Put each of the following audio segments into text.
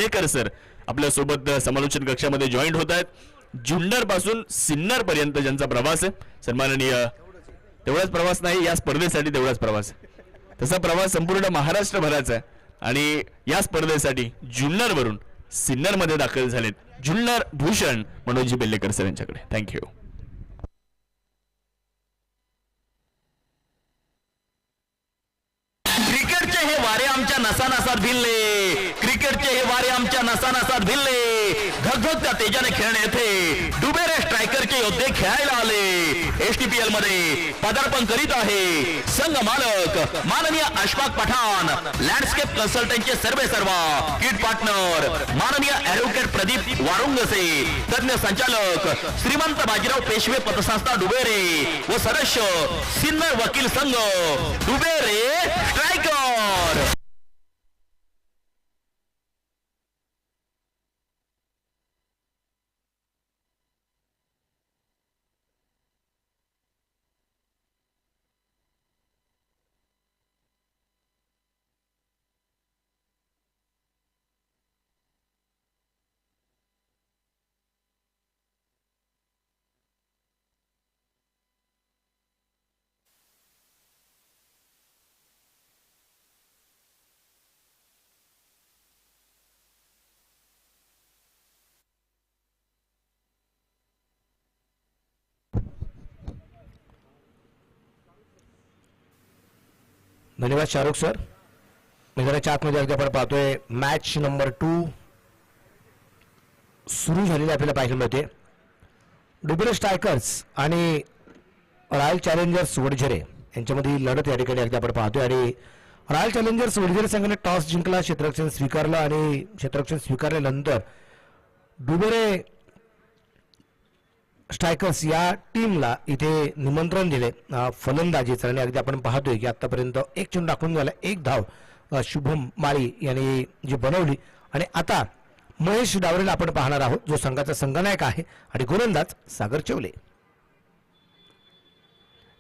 Bellekar sir आपल्या सोबत समालोचन कक्षामध्ये जॉईंट होत आहेत। जुन्नर पासून सिन्नर पर्यंत ज्यांचा प्रवास आहे सन्माननीय, तेवढाच प्रवास नाही या स्पर्धेसाठी तेवढाच प्रवास, तसा प्रवास संपूर्ण महाराष्ट्रभराचा आहे आणि या स्पर्धेसाठी जुन्नर वरून सिन्नर मध्ये दाखल झालेत जुन्नर भूषण मनोजी बेल्लेकर सर यांच्याकडे। थँक्यू। क्रिकेटचे हे वारे आमच्या नसानसात भिनले, क्रिकेटचे हे वारे आमच्या नसानसात भिनले, धगधगत्या तेजाने खेळणे येथे डुबेरे स्ट्रायकरचे योद्धे खेळायला आले। एसटीपीएल मध्ये पदार्पण करीत आहे संघ मालक माननीय अशफाक पठाण, लँडस्केप कन्सल्टंटचे सर्वेसर्वा किट पार्टनर माननीय ॲडव्होकेट प्रदीप वारुंगसे, तज्ञ संचालक श्रीमंत बाजीराव पेशवे पतसंस्था डुबेरे व सदस्य सिन्नर वकील संघ डुबेरे स्ट्रायकर। धन्यवाद शाहरुख सर। मैदानाच्या आतमध्ये अगदी आपण पाहतोय मॅच नंबर 2 सुरू झालेली आपल्याला पाहायला मिळते। डुबेरे स्ट्रायकर्स आणि रॉयल चॅलेंजर्स वडझरे यांच्यामध्ये लढत या ठिकाणी अगदी आपण पाहतोय आणि रॉयल चॅलेंजर्स वडझरे संघाने टॉस जिंकला, क्षेत्ररक्षण स्वीकारलं आणि क्षेत्ररक्षण स्वीकारल्यानंतर डुबेरे स्ट्रायकर्स या टीमला इथे निमंत्रण दिले फलंदाजीचं आणि अगदी आपण पाहतोय की आतापर्यंत एक चेंडू टाकून झाला, एक धाव शुभम माळी यांनी जी बनवली आणि आता महेश डावरेला आपण पाहणार आहोत जो संघाचा संघनायक आहे आणि गोलंदाज सागर चेवले।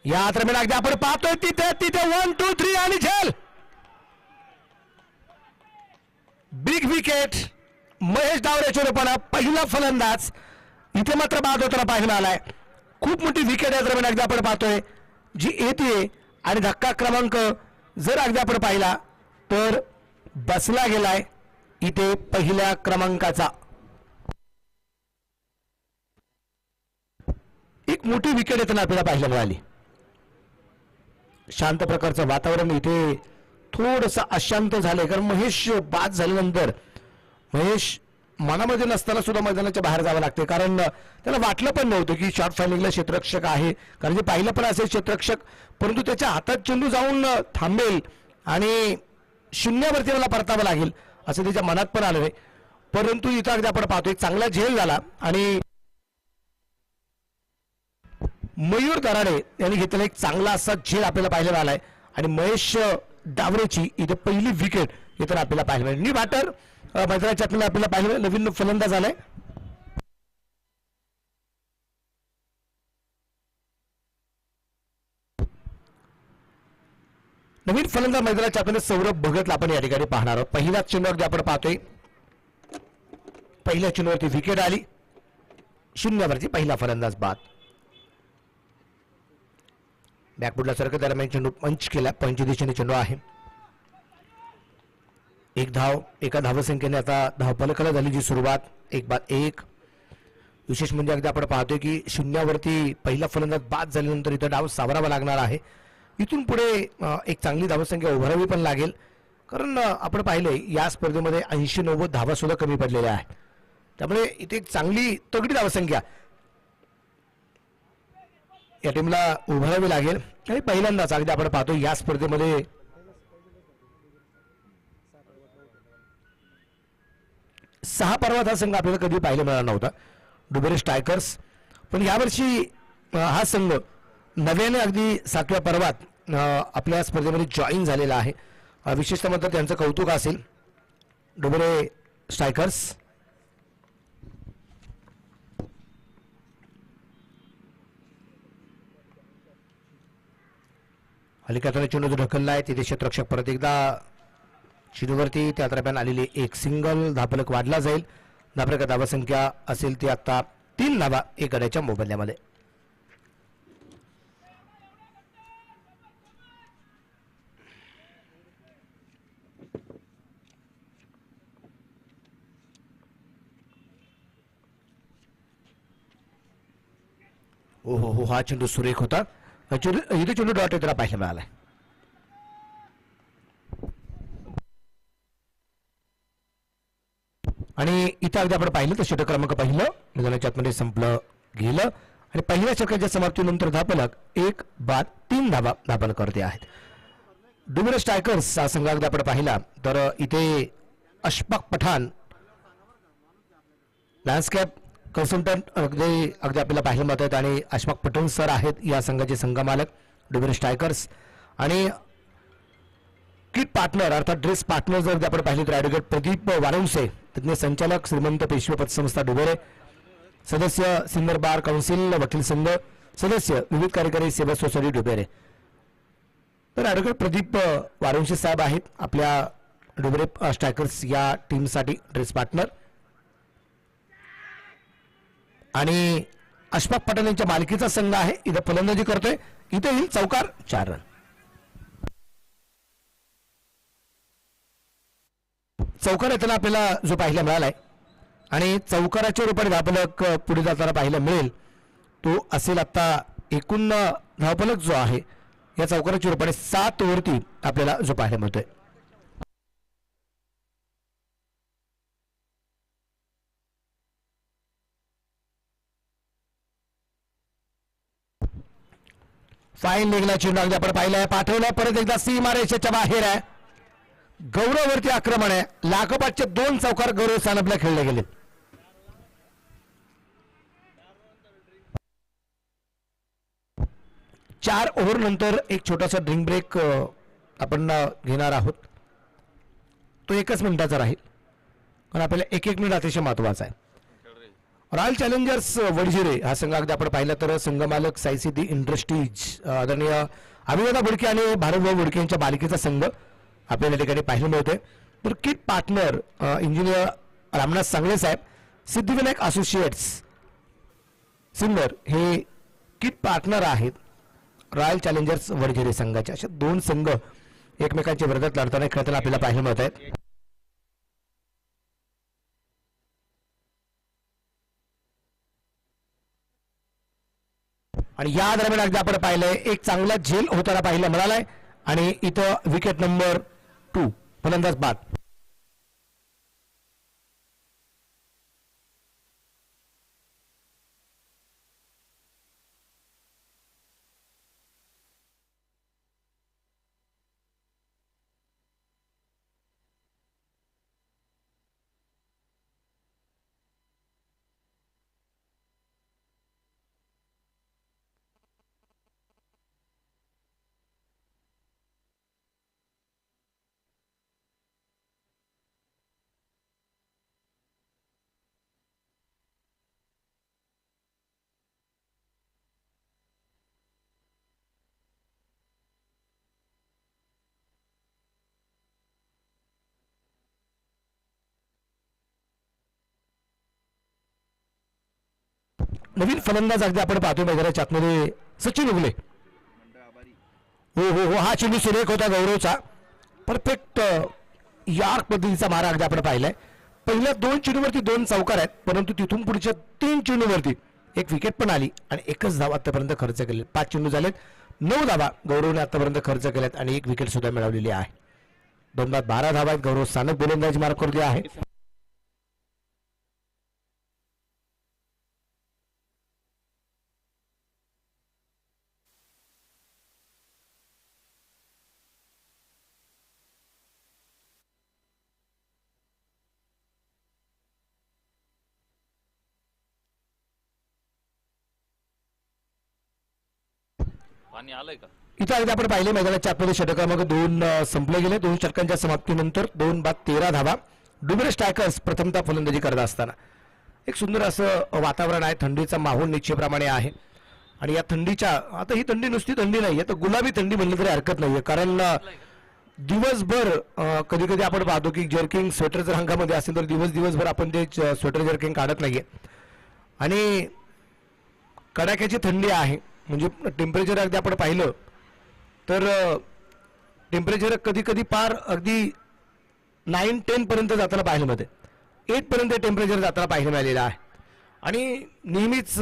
या दरम्यान अगदी आपण पाहतोय तिथे 1 2 3 आणि झेल बिग विकेट महेश डावरेच्या रूपाने पहिला फलंदाज इथे मात्र बाद होताना पाहायला आलाय। खूप मोठी विकेट या दरम्यान अगदी आपण पाहतोय जी येते आणि धक्का क्रमांक जर अगदी आपण पाहिला तर बसला गेलाय इथे पहिल्या क्रमांकाचा। एक मोठी विकेट येताना आपल्याला पाहायला मिळाली। शांत प्रकारचं वातावरण इथे थोडंसं अशांत झालंय कारण महेश बाद झाल्यानंतर महेश मनामध्ये नसताना सुद्धा मैदानाच्या बाहेर जावं लागते कारण त्याला वाटलं पण नव्हतं की शॉर्ट फायनिंगला क्षेत्ररक्षक आहे, कारण जे पाहिलं पण असेल क्षेत्ररक्षक, परंतु त्याच्या हातात चेंडू जाऊन थांबेल आणि शून्यावरती मला परतावं लागेल असं त्याच्या मनात पण आलं नाही। परंतु इथं अगदी आपण पाहतो एक चांगला झेल झाला आणि मयूर दराडे यांनी घेतलेला एक चांगला असा झेल आपल्याला पाहायला मिळालाय आणि महेश डावरेची इथे पहिली विकेट इथं आपल्याला पाहायला मिळाली। न्यू बॅटर मैदानाच्या आतमध्ये आपल्याला पाहिलं नवीन फलंदाज आलाय। नवीन फलंदाज मैदानाच्या आतमध्ये सौरभ भगतला आपण या ठिकाणी पाहणार आहोत। पहिल्या चेंडूवरती आपण पाहतोय पहिल्या चेंडूवरती विकेट आली, शून्यावरती पहिला फलंदाज बाद। बॅकफुटला सरकत दरम्यान चेंडू पंच केला, पंच दिशेने चेंडू आहे। एक धाव एका धावसंख्येने आता धावफलकाला झाली जी सुरुवात 1-1। विशेष म्हणजे अगदी आपण पाहतोय की शून्यावरती पहिला फलंदाज बाद झाल्यानंतर इथं डाव सावरावा लागणार आहे। इथून पुढे एक चांगली धावसंख्या उभारावी पण लागेल कारण आपण पाहिलंय या स्पर्धेमध्ये 80-90 धावा सुद्धा कमी पडलेल्या आहेत, त्यामुळे इथे एक चांगली तगडी धावसंख्या या टीमला उभारावी लागेल। आणि पहिल्यांदाच अगदी आपण पाहतो या स्पर्धेमध्ये 6 पर्वात हा संघ आपल्याला कधी पाहायला मिळाला नव्हता डुबेरे स्ट्रायकर्स, पण यावर्षी हा संघ नव्याने अगदी 7व्या पर्वात आपल्या स्पर्धेमध्ये जॉईन झालेला आहे। विशेषतः मात्र त्यांचं कौतुक असेल डुबेरे स्ट्रायकर्स। अलिकातला चेंडू ढकलला आहे तिथे क्षेत्ररक्षक परत एकदा चेंडूवरती त्या दरम्यान आलेली एक सिंगल, धावफलक वाढला जाईल. धावफलक धावसंख्या असेल ती आता 3 धावा 1 गड्याच्या मोबदल्यामध्ये. हो हो हो, हा चेंडू सुरेख होता. इथे चेंडू डॉट येताना पाहायला मिळालाय. आणि इथं अगदी आपण पाहिलं तर षटक क्रमांक पहिलं मैदानाच्या आतमध्ये संपलं गेलं आणि पहिल्या षटकाच्या समाप्तीनंतर धावफलक 1 बाद 3 धावा धावफलकावरती आहेत. डुबरे स्ट्रायकर्स हा संघ अगदी आपण पाहिला तर इथे अशफाक पठाण लँडस्केप कन्सल्टंट अगदी आपल्याला पाहायला मिळत आहेत आणि अशफाक पठाण सर आहेत या संघाचे संघमालक डुबरे स्ट्रायकर्स. आणि किट पार्टनर अर्थात ड्रेस पार्टनर जर आपण पाहिले तर ॲडव्होकेट प्रदीप वारवसे, तज्ञ संचालक श्रीमंत पेशवे पतसंस्था डुबेरे, सदस्य सिन्नर बार काउन्सिल वकील संघ, सदस्य विविध कार्यकारी सेवा सोसायटी डुबेरे. तर ॲडव्होकेट प्रदीप वारवसे साहेब आहेत आपल्या डुबेरे स्ट्रायकर्स या टीमसाठी ड्रेस पार्टनर. आणि अशफाक पठाण यांच्या मालकीचा संघ आहे. इथं फलंदाजी करतोय. इथे येईल चौकार 4 रन. चौकार येताना आपल्याला जो पाहायला मिळालाय आणि चौकाराच्या रूपाने धावफलक पुढे जाताना पाहायला मिळेल तो असेल आता एकूण धावफलक जो आहे या चौकाराच्या रूपाने 7 वरती आपल्याला जो पाहायला मिळतोय. फाईन लेगला चेंडू अगदी आपण पाहिलाय, पाठवलाय परत एकदा सीमारेषेच्या बाहेर आहे. गौरववरती आक्रमण आहे. लागोपाठचे 2 चौकार गौरव सानपला खेळले गेले. चार ओव्हर नंतर एक छोटासा ड्रिंक ब्रेक आपण घेणार आहोत. तो 1 मिनिटाचा राहील कारण आपल्याला 1 मिनिट अतिशय महत्वाचा आहे. रॉयल चॅलेंजर्स वडजिरे हा संघ अगदी आपण पाहिला तर संघमालक साईसिटी इंडस्ट्रीज आदरणीय अभिनेता बुडके आणि भारतभाऊ बुडके यांच्या मालिकेचा संघ आपल्याला या ठिकाणी पाहायला मिळतोय. तर kit partner engineer Ramnath Sangle साहेब, सिद्धिविनायक असोसिएट्स सिन्नर हे किट पार्टनर आहेत रॉयल चॅलेंजर्स वडजिरे संघाचे. अशा 2 संघ एकमेकांच्या विरोधात लढताना खेळताना आपल्याला पाहायला मिळत आहेत. आणि या दरम्यान अगदी आपण पाहिलंय एक चांगला झेल होताना पाहायला मिळालाय आणि इथं विकेट नंबर 2 फलंदाज बाद. नवीन फलंदाज अगदी आपण पाहतोय मैदानाच्या आतमध्ये सचिन उगले. हो हो हो, हा चेंडू सुरेख होता गौरवचा. परफेक्ट यार्क पद्धतीचा मारा अगदी आपण पाहिलाय. पहिल्या 2 चेंडूवरती 2 चौकार आहेत परंतु तिथून पुढच्या 3 चेंडूवरती 1 विकेट पण आली आणि 1च धाव आतापर्यंत खर्च केले. 5 चेंडू झालेत, 9 धावा गौरवने आतापर्यंत खर्च केल्यात आणि 1 विकेट सुद्धा मिळवलेली आहे. 2 बाद 12 धावा आहेत. गौरव स्थानक गोलंदाजी मार्क करते आहे. पाणी आलंय का इथं अगदी आपण पाहिले मैदानाच्या आतमध्ये षटक क्रमांक 2 संपले गेले. 2 षटकांच्या समाप्तीनंतर 2 बाद 13 धावा. डुबरे स्ट्रायकर्स प्रथमतः फलंदाजी करत असताना एक सुंदर असं वातावरण आहे. थंडीचा माहोल निश्चितप्रमाणे आहे आणि या थंडीच्या आता ही थंडी नुसती थंडी नाही तर गुलाबी थंडी म्हणली तरी हरकत नाहीये कारण दिवसभर कधी कधी आपण पाहतो की जर्किंग स्वेटर जर अंगामध्ये असेल तर दिवसभर आपण ते स्वेटर जर्किंग काढत नाहीये आणि कडाक्याची थंडी आहे. म्हणजे टेम्परेचर अगदी आपण पाहिलं तर टेम्परेचर कधी कधी पार अगदी 9-10 पर्यंत जाताना पाहायला मिळते. 8 पर्यंत टेम्परेचर जाताना पाहायला मिळालेलं आहे. आणि नेहमीच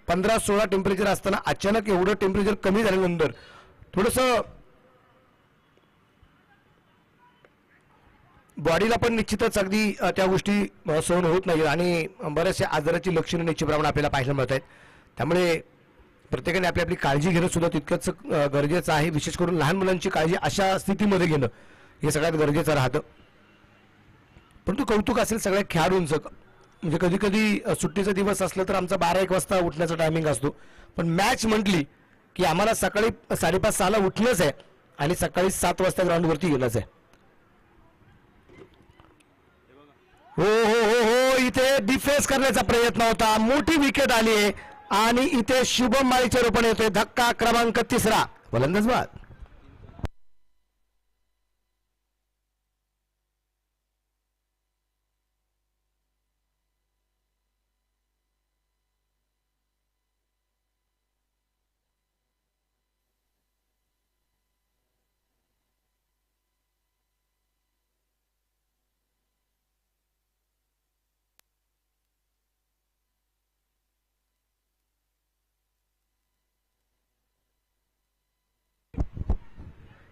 15-16 टेम्परेचर असताना अचानक एवढं टेम्परेचर कमी झाल्यानंतर थोडंसं बॉडीला पण निश्चितच अगदी त्या गोष्टी सहन होत नाही आणि बऱ्याचशा आजाराची लक्षणं निश्चितप्रमाणे आपल्याला पाहायला मिळत आहेत. त्यामुळे प्रत्येकाने आपली आपली काळजी घेणं सुद्धा तितकंच गरजेचं आहे. विशेष करून लहान मुलांची काळजी अशा स्थितीमध्ये घेणं हे सगळ्यात गरजेचं राहतं. परंतु कौतुक असेल सगळ्या खेळाडूंचं. म्हणजे कधी कधी सुट्टीचा दिवस असलं तर आमचा 12-1 वाजता उठण्याचा टायमिंग असतो, पण मॅच म्हटली की आम्हाला सकाळी 5:30-6ला उठणंच आहे आणि सकाळी 7 वाजता ग्राउंडवरती गेलंच आहे. हो हो हो हो इथे डिफेन्स करण्याचा प्रयत्न होता. मोठी विकेट आली आहे आणि इथे शुभम माळीचे रोपण येतोय. धक्का क्रमांक 3 फलंदाज बाद.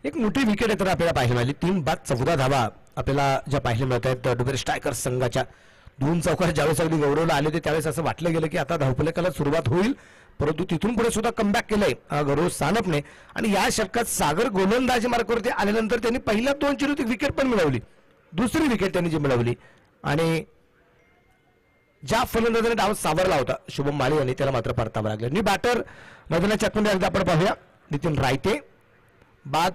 एक मोठी विकेट तर आपल्याला पाहायला मिळाली. 3 बाद 14 धावा आपल्याला ज्या पाहायला मिळत आहेत डुबेर स्ट्रायकर्स संघाच्या. 2 चौकार ज्यावेळेस अगदी गौरवला आले होते त्यावेळेस असं वाटलं गेलं की आता धावफलकाला सुरुवात होईल, परंतु तिथून पुढे सुद्धा कमबॅक केलंय गौरव सानपने. आणि या षटकात सागर गोलंदाजी मार्गावरती आल्यानंतर त्यांनी पहिल्या 2 चेंडूत विकेट पण मिळवली. दुसरी विकेट त्यांनी जी मिळवली आणि ज्या फलंदाजाने डाव सावरला होता शुभम माळी यांनी त्याला मात्र परतावं लागलं. न्यू बॅटर मैदानाच्या आतमध्ये एकदा आपण पाहूया. नितीन रायते बाद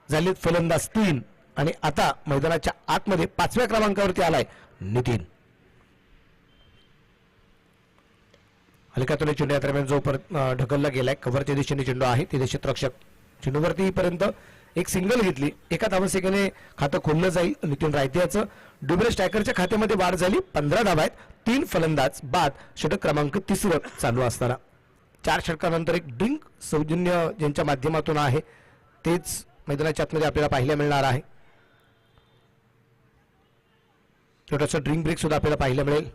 झालेत फलंदाज 3 आणि आता मैदानाच्या आतमध्ये 5व्या क्रमांकावरती आलाय नितीन. हलक्यातून चेंडू दरम्यान जो ढकलला गेलाय कव्हरच्या दिशेने चेंडू आहे. तिथे क्षेत्ररक्षक चेंडूवरती पर्यंत एक सिंगल घेतली. एका धावसेकेने खातं खोललं जाईल नितीन रायतेचं. डुबरे स्ट्रायकरच्या खात्यामध्ये वाढ झाली. 15 धावा आहेत. 3 फलंदाज बाद. षटक क्रमांक 3 चालू असताना 4 षटकानंतर एक ड्रिंक सौजन्य ज्यांच्या माध्यमातून आहे तेच मैदानाच्या आतमध्ये आपल्याला पाहायला मिळणार आहे. छोटंसं ड्रिंक ब्रेक सुद्धा आपल्याला पाहायला मिळेल.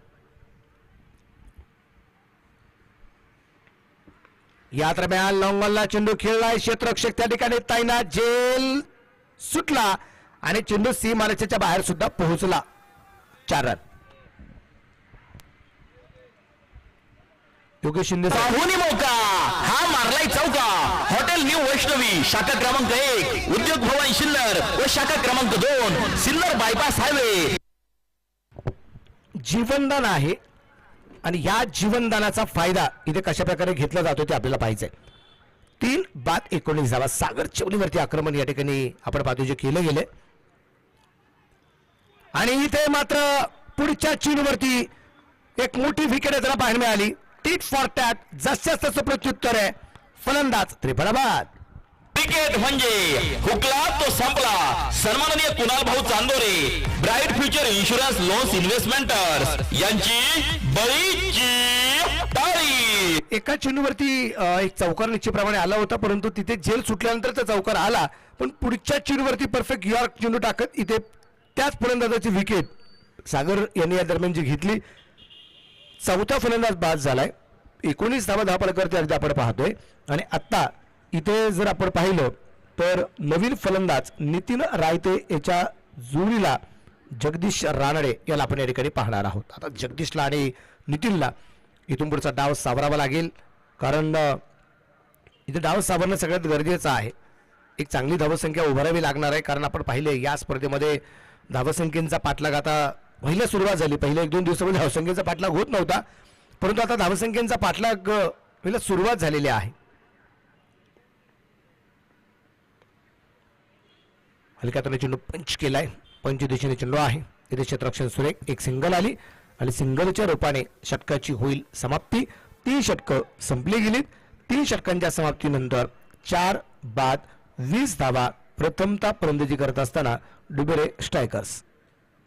या दरम्यान लॉंगॉनला चेंडू खेळलाय. क्षेत्ररक्षक त्या ठिकाणी तैनात. जेल सुटला आणि चेंडू सीमारेषेच्या बाहेर सुद्धा पोहोचला. 4 रन. योगेश शिंदे पाहुणी मौका हा मारलाय चौका. हॉटेल न्यू वैष्णवी शाखा क्रमांक 1 उद्योग भवन सिन्नर व शाखा क्रमांक 2 सिन्नर बायपास हायवे. जीवनदान आहे आणि या जीवनदानाचा फायदा इथे कशा प्रकारे घेतला जातो ते आपल्याला पाहायचंय. 3 बाद 19 धावा. सागर चेवलीवरती आक्रमण या ठिकाणी आपण पाहतो जे केलं गेले आणि इथे मात्र पुढच्या चीनवरती एक मोठी विकेट त्याला पाहायला मिळाली. टीट फॉर टॅट जसं तसं प्रत्युत्तर आहे. फलंदाज त्रिफळा बाद. क्रिकेट म्हणजे हुकला तो संपला. सन्माननीय कुणाल भाऊ Chandore bright future insurance loans investments यांची बळीची टाळी. एका चेंडूवरती एक चौकार निश्चितप्रमाणे आला होता, परंतु तिथे झेल सुटल्यानंतर तो चौकार आला, पण पुढच्या चेंडूवरती परफेक्ट यॉर्क चेंडू टाकत इथे त्याच फलंदाजाची विकेट सागर यांनी या दरम्यान जी घेतली. 4था फलंदाज बाद झालाय. 19 धावा धावफलकावरती अगदी आपण पाहतोय आणि आता इथे जर आपण पाहिलं तर नवीन फलंदाज नितीन रायते याच्या जोडीला जगदीश रानडे याला आपण या ठिकाणी पाहणार आहोत. आता जगदीशला आणि नितीनला इथून पुढचा डाव सावरावा लागेल, कारण इथे डाव सावरणं सगळ्यात गरजेचं आहे. एक चांगली धावसंख्या उभारावी लागणार आहे, कारण आपण पाहिले या स्पर्धेमध्ये धावसंख्येचा पाठलाग आता पहिल्या सुरुवात झाली. पहिल्या 1-2 दिवसामध्ये धावसंख्येचा पाठलाग होत नव्हता, परंतु आता धावसंख्येचा पाठलाग पहिला सुरुवात झालेली आहे. हलक्यातून चेंडू पंच केलाय. पंच दिशेने चेंडू आहे. तिथे क्षेत्ररक्षण सुरेख. एक सिंगल आली आणि सिंगलच्या रूपाने षटकाची होईल समाप्ती. 3 षटकं संपली गेलीत. 3 षटकांच्या समाप्तीनंतर 4 बाद 20 धावा प्रथमतः फलंदाजी करत असताना डुबेरे स्ट्रायकर्स.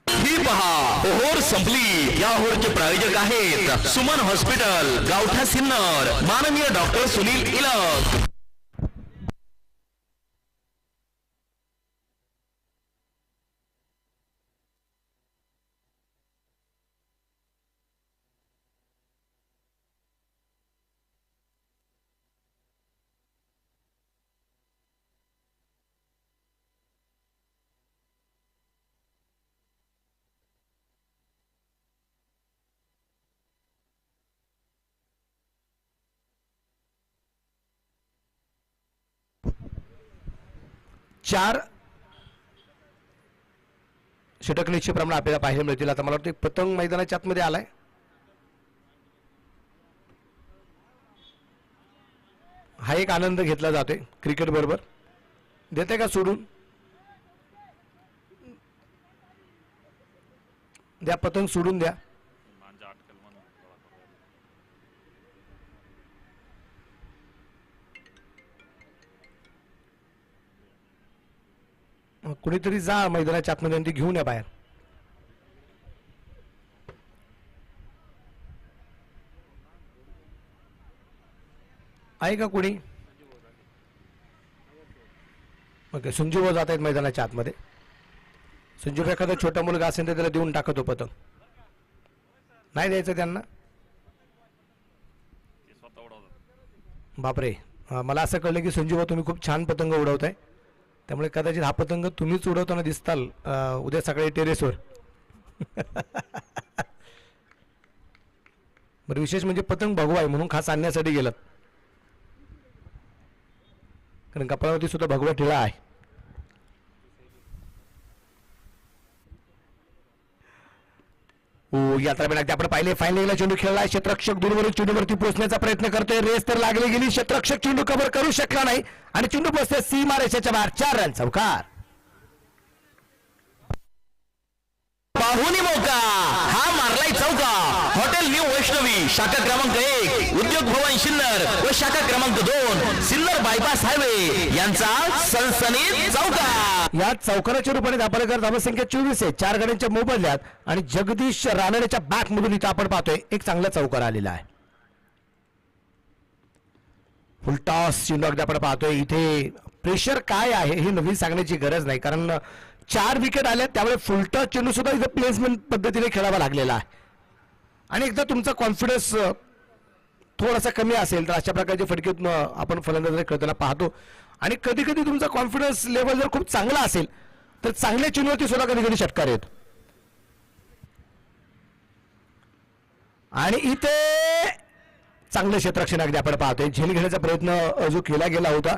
ही पहा ओव्हर संपली. या ओव्हरचे प्रायोजक आहेत सुमन हॉस्पिटल, गावठा सिन्नर, माननीय डॉक्टर सुनील इलक. चार षटक निश्चित प्रमाणात आपल्याला पाहायला मिळतील. आता मला वाटतं पतंग मैदानाच्या आतमध्ये आलाय. हा एक आनंद घेतला जातोय क्रिकेट बरोबर. देते का सोडून? द्या पतंग सोडून द्या. कुणीतरी जा मैदानाच्या आतमध्ये आणि ती घेऊन या बाहेर. आहे का कुणी? ओके, संजीव जात आहेत मैदानाच्या आतमध्ये. संजीव एखादा छोटा मुलगा असेल तर त्याला देऊन टाकतो पतंग. नाही द्यायचं त्यांना. बापरे, मला असं कळलं की संजीव तुम्ही खूप छान पतंग उडवताय. त्यामुळे कदाचित हा पतंग तुम्हीच उडवताना दिसताल उद्या सकाळी टेरेसवर. बरं, विशेष म्हणजे पतंग भगवा आहे म्हणून खास आणण्यासाठी गेलात, कारण कपाळावरती सुद्धा भगवा टिळा आहे. यात्रा बिना आपण पाहिले फायनलला चेंडू खेळला. क्षेत्ररक्षक दूरवरील चेंडूवरती पोहोचण्याचा प्रयत्न करतोय. रेस तर लागली गेली. क्षेत्ररक्षक चेंडू कव्हर करू शकला नाही आणि चेंडू पोहोचते सीमा रेषेच्या बाहेर. 4 रन चौकार. पाहुणी मौका हा मारलाय चौका. हॉटेल न्यू वैष्णवी शाखा क्रमांक 1 उद्योग भवन सिन्नर व शाखा क्रमांक 2 सिन्नर बायपास हायवे यांचा सनसनीत चौका. या चौकाराच्या रूपाने धापलेकर धावसंख्या 24 आहे. 4 गड्यांच्या मोबदल्यात आणि जगदीश रानडेच्या बॅट मधून इथं आपण पाहतोय एक चांगला चौकार आलेला आहे. फुलटॉस चेंडू अगदी आपण पाहतोय. इथे प्रेशर काय आहे हे नवीन सांगण्याची गरज नाही, कारण 4 विकेट आल्या त्यामुळे फुलटॉस चेंडू सुद्धा इथं प्लेसमेंट पद्धतीने खेळावा लागलेला आहे. आणि एकदा तुमचा कॉन्फिडन्स थोडासा कमी असेल तर अशा प्रकारचे फटके आपण फलंदाजी खेळताना पाहतो. आणि कधी कधी तुमचा कॉन्फिडन्स लेवल जर खूप चांगला असेल तर चांगल्या चेंडूवरती सुद्धा कधी कधी षटकार येतो. आणि इथे चांगलं क्षेत्ररक्षण अगदी आपण पाहतोय. झेल घेण्याचा प्रयत्न जो केला गेला होता,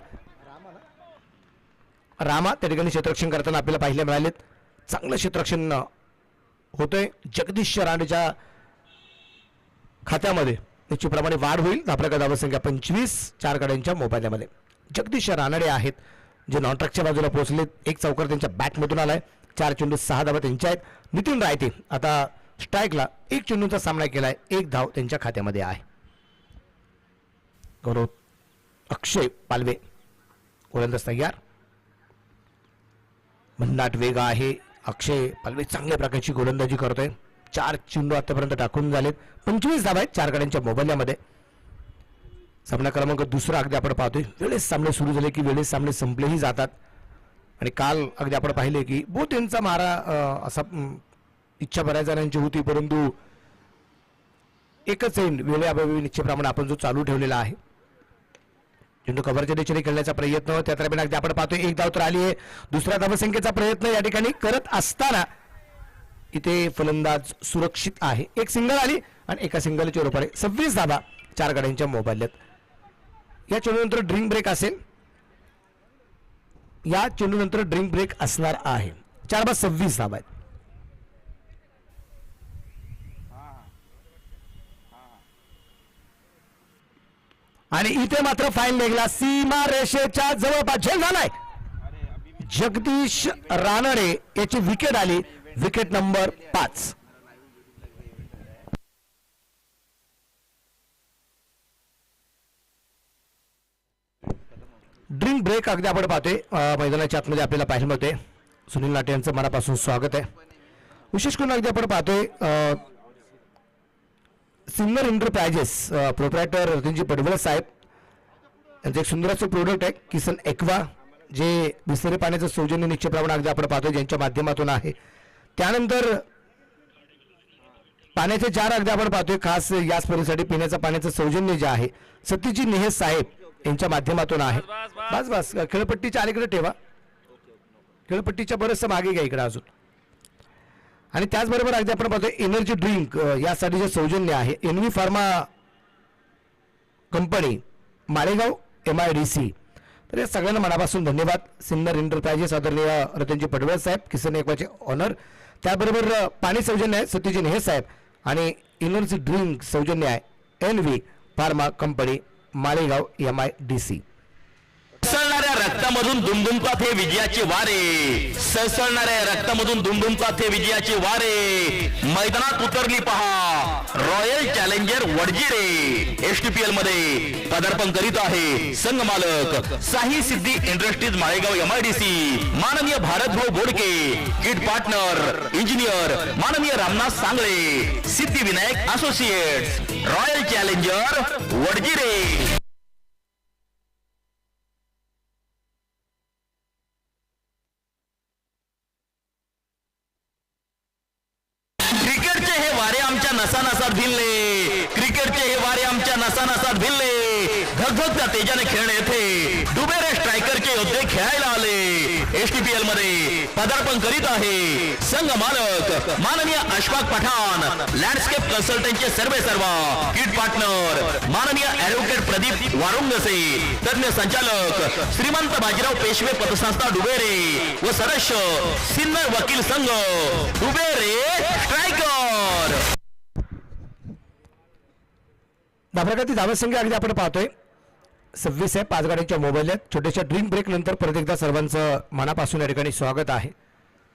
रामा त्या ठिकाणी क्षेत्ररक्षण करताना आपल्याला पाहायला मिळालेत. चांगलं क्षेत्ररक्षण होतंय. जगदीश राणेच्या खात्यामध्ये निश्चितप्रमाणे वाढ होईल. आपल्याकडे धावसंख्या 25 4 गड्यांच्या मोबाईलमध्ये. जगदीश रानडे आहेत जे नॉनट्रॅकच्या बाजूला पोहोचलेत. एक चौकार त्यांच्या बॅटमधून आलाय. 4 चेंडू 6 धावा त्यांच्या आहेत. नितीन रायते आता स्ट्राईकला 1 चेंडूचा सामना केलाय. 1 धाव त्यांच्या खात्यामध्ये आहे. गौरव अक्षय पालवे गोलंदाज तयार. भन्नाट वेग आहे. अक्षय पालवे चांगल्या प्रकारची गोलंदाजी करतोय. 4 चेंडू आतापर्यंत टाकून झालेत. 25 धावा आहेत 4 गड्यांच्या मोबाईलमध्ये. सामना क्रमांक 2 अगदी आपण पाहतोय. वेळेस सामने सुरू झाले की वेळेस सामने संपलेही जातात. आणि काल अगदी आपण पाहिले की बोथ यांचा मारा असा इच्छा बऱ्याच जणांची होती, परंतु एकच एंड वेळेअभावी निश्चितप्रमाणे आपण जो चालू ठेवलेला आहे. चेंडू कव्हरच्या दिशेने खेळण्याचा प्रयत्न त्या दरम्यान अगदी आपण पाहतोय. 1 धाव तर आली आहे. दुसऱ्या धावसंख्येचा प्रयत्न या ठिकाणी करत असताना इथे फलंदाज सुरक्षित आहे. 1 सिंगल आली आणि एका सिंगलच्या रूपाने 26 धावा 4 गड्यांच्या मोबाईल्यात. या चेंडूनंतर ड्रिंक ब्रेक असेल. या चेंडूनंतर ड्रिंक ब्रेक असणार आहे. 4/26 धावा आहेत. आणि इथे मात्र फाईन लेगला सीमा रेषेच्या जवळपास झेल झालाय. जगदीश रानडे याची विकेट आली. Wicket number 5. ड्रिंक ब्रेक अगदी आपण पाहतोय मैदानाच्या आतमध्ये आपल्याला पाहायला मिळते. सुनील लाटे यांचं मनापासून स्वागत आहे. विशेष करून अगदी आपण पाहतोय सिन्नर एंटरप्राइजेस प्रोप्रायटर रतनजी पडवळ साहेब यांचं एक सुंदर असं प्रोडक्ट आहे किसन एक्वा, जे बिसलेरी पाण्याचं सौजन्य निश्चितप्रमाणे अगदी आपण पाहतोय ज्यांच्या माध्यमातून आहे. त्यानंतर पाण्याचे जार अगदी आपण पाहतोय खास या स्पर्धेसाठी पिण्याच्या पाण्याचं सौजन्य जे आहे सतीजी नेहस साहेब यांच्या माध्यमातून आहे. बस बस खेळपट्टीच्या अलीकडे ठेवा, खेळपट्टीच्या बरंचसं मागे घ्या इकडे अजून. आणि त्याचबरोबर अगदी आपण पाहतोय एनर्जी ड्रिंक यासाठी जे सौजन्य आहे envy pharma company Malegaon MIDC. तर या सगळ्यांना मनापासून धन्यवाद. सिन्नर एंटरप्राइजेस आदरणीय रतनजी पडवळ साहेब किसन एकवाचे ऑनर, त्याबरोबर पाणी सौजन्य आहे सतीजी नेहस साहेब आणि एनर्जी ड्रिंक सौजन्य आहे envy pharma company Malegaon MIDC. सळणाऱ्या रक्तामधून दुमदुमतात हे विजयाचे वारे, सळसळणाऱ्या रक्तामधून दुमदुमतात हे विजयाचे वारे. मैदानात उतरली पहा रॉयल चॅलेंजर वडजिरे. STPL मध्ये पदार्पण करीत आहे संघ मालक साही सिद्धी इंडस्ट्रीज माळेगाव MIDC, माननीय भारतभाऊ बोडके. किट पार्टनर इंजिनियर माननीय Ramnath Sangle. Siddhivinayak associates royal challenger Wadjire. क्रिकेटचे हे वारे आमच्या नसानसात भिनले, क्रिकेटचे हे वारे आमच्या नसानसात भिनले. धगधगत्या तेजाने खेळणे येथे डुबेरे स्ट्रायकरचे योद्धे खेळायला आले. STPL मध्ये पदार्पण करीत आहे संघ मालक माननीय अशफाक पठाण. लँडस्केप कन्सल्टंटचे सर्वे सर्वा. किट पार्टनर माननीय ऍडव्होकेट प्रदीप वारुंगसे. तज्ञ संचालक श्रीमंत बाजीराव पेशवे पतसंस्था डुबेरे व सदस्य सिन्नर वकील संघ डुबेरे स्ट्रायकर. धाबरागती धावसंख्या अगदी आपण पाहतोय 26 आहे. 5 गाड्यांच्या मोबाईल आहेत. छोट्याशा ड्रिंक ब्रेक नंतर परत एकदा सर्वांचं मनापासून या ठिकाणी स्वागत आहे.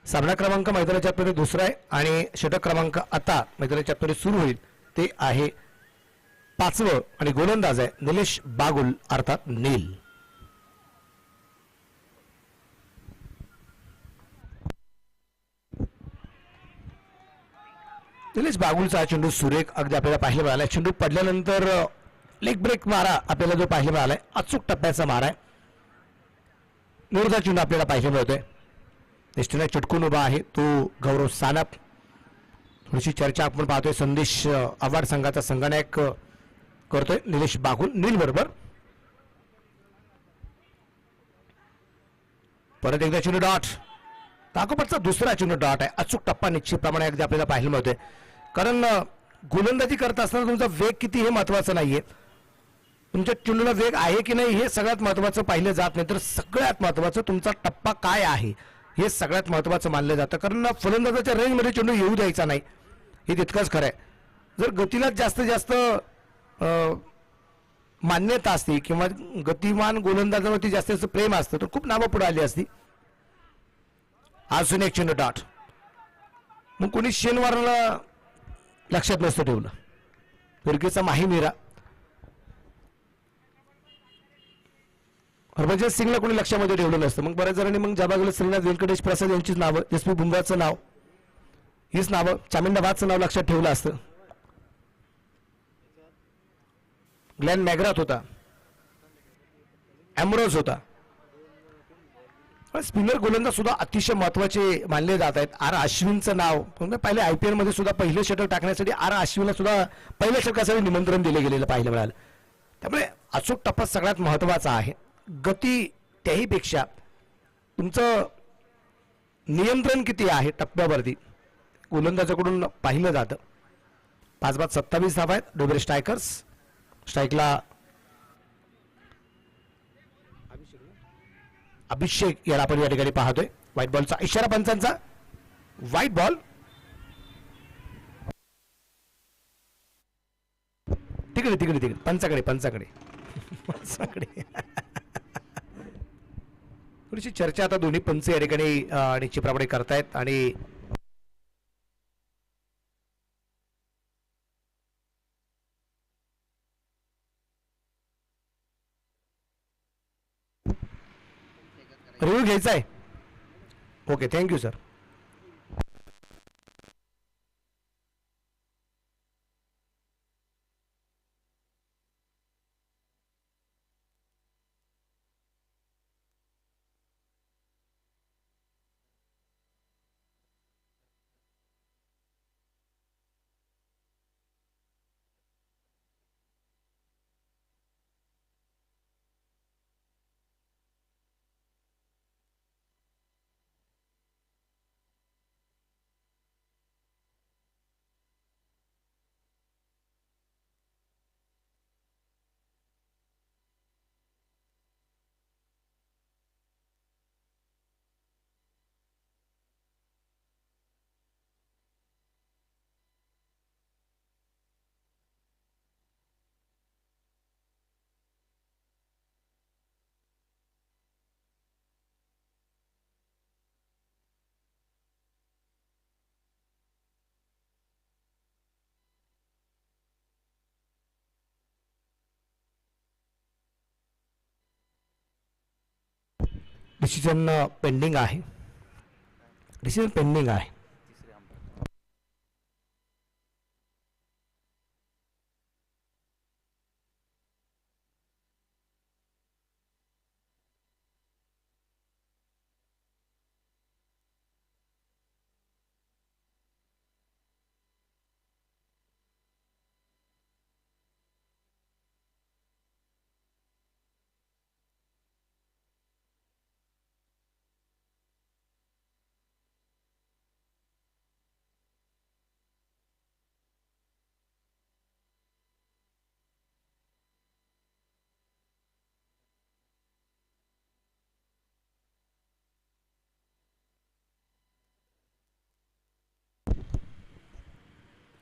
सामना क्रमांक मैदानाच्या आतमध्ये दुसरा आहे आणि षटक क्रमांक आता मैदानाच्या आतमध्ये सुरू होईल ते आहे 5वं आणि गोलंदाज आहे निलेश बागुल अर्थात नील. निलेश बागुलचा चेंडू सुरेख अगदी आपल्याला पाहायला मिळाला. चेंडू पडल्यानंतर लेग ब्रेक मारा आपल्याला जो पाहायला मिळालाय अचूक टप्प्याचा मारा आहे. मुर्दा चेंडू आपल्याला पाहायला मिळतोय. निष्ठेने चटकून उभा आहे तो गौरव सानप. थोडीशी चर्चा आपण पाहतोय. संदेश आव्हाड संघाचा संघनायक करतोय निलेश बागुल नील बरोबर. परत एकदा चेंडू डॉट. ताकोपटचा दुसरा चेंडू डॉट आहे. अचूक टप्पा निश्चितप्रमाणे अगदी आपल्याला पाहायला मिळतोय. कारण गोलंदाजी करत असताना तुमचा वेग किती हे महत्वाचं नाहीये, तुमच्या चेंडूला वेग आहे की नाही हे सगळ्यात महत्वाचं पाहिलं जात नाही, तर सगळ्यात महत्वाचं तुमचा टप्पा काय आहे हे सगळ्यात महत्वाचं मानलं जातं. कारण फलंदाजाच्या रेंजमध्ये चेंडू येऊ द्यायचा नाही हे तितकंच खरं आहे. जर गतीला जास्तीत जास्त मान्यता असते किंवा गतिमान गोलंदाजावरती जास्त प्रेम असतं तर खूप नावं पुढे आली असती. अजून एक चेंडू डॉट. मग कोणी शनिवारला लक्षात नसतं ठेवलं. तुर्कीचा माही मीरा. हरभजन सिंगला कोणी लक्षामध्ये ठेवलं नसतं. मग बऱ्याच जणांनी मग जबागुल श्रीनाथ व्यंकटेश प्रसाद यांचीच नावं, SP बुमराचं नाव, हीच नावं, चामिंदाबादचं नाव लक्षात ठेवलं असतं. ग्लेन मॅग्राथ होता, एम्ब्रोज होता. स्पिनर गोलंदाज सुद्धा अतिशय महत्वाचे मानले जात आहेत. R अश्विनचं नाव पहिले IPL मध्ये सुद्धा पहिले षटक टाकण्यासाठी R अश्विनला सुद्धा पहिल्या षटकासाठी निमंत्रण दिले गेलेलं पाहायला मिळालं. त्यामुळे अचूक टप्पा सगळ्यात महत्वाचा आहे. गती त्याहीपेक्षा तुमचं नियंत्रण किती आहे टप्प्यावरती गोलंदाजाकडून पाहिलं जातं. 5-27 धावा आहेत. Deborah strikers. स्ट्राईकला अभिषेक याला आपण या ठिकाणी पाहतोय. व्हाईट बॉलचा इशारा पंचांचा. White ball. तिकडे तिकडे तिकडे पंचाकडे पंचाकडे पंचाकडे. थोडीशी चर्चा आता दोन्ही पंच या ठिकाणी निश्चितप्रमाणे करतायत आणि रिव्ह्यू घ्यायचा आहे. Okay, thank you sir. Decision pending आहे. डिसिजन पेंडिंग आहे.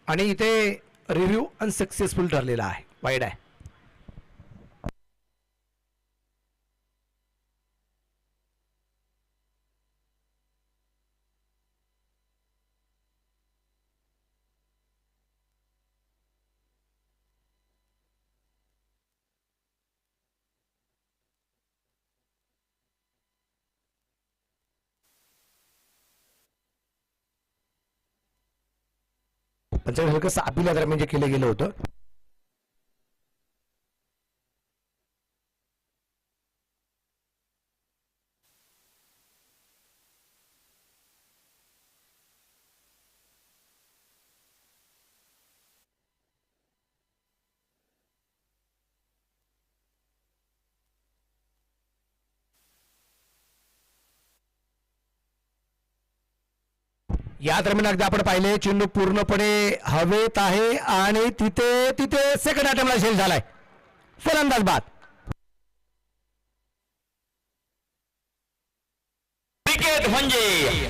आणि इथे रिव्ह्यू अनसक्सेसफुल ठरलेला आहे. वाईड आहे. पंचायत हलकं अपिला दरम्यान जे केलं गेलं होतं या दरम्यान अगदी आपण पाहिले चेंडू पूर्णपणे हवेत आहे आणि तिथे तिथे सेकंड अटेम्प्टला झेल झालाय. फलंदाज बाद. क्रिकेट म्हणजे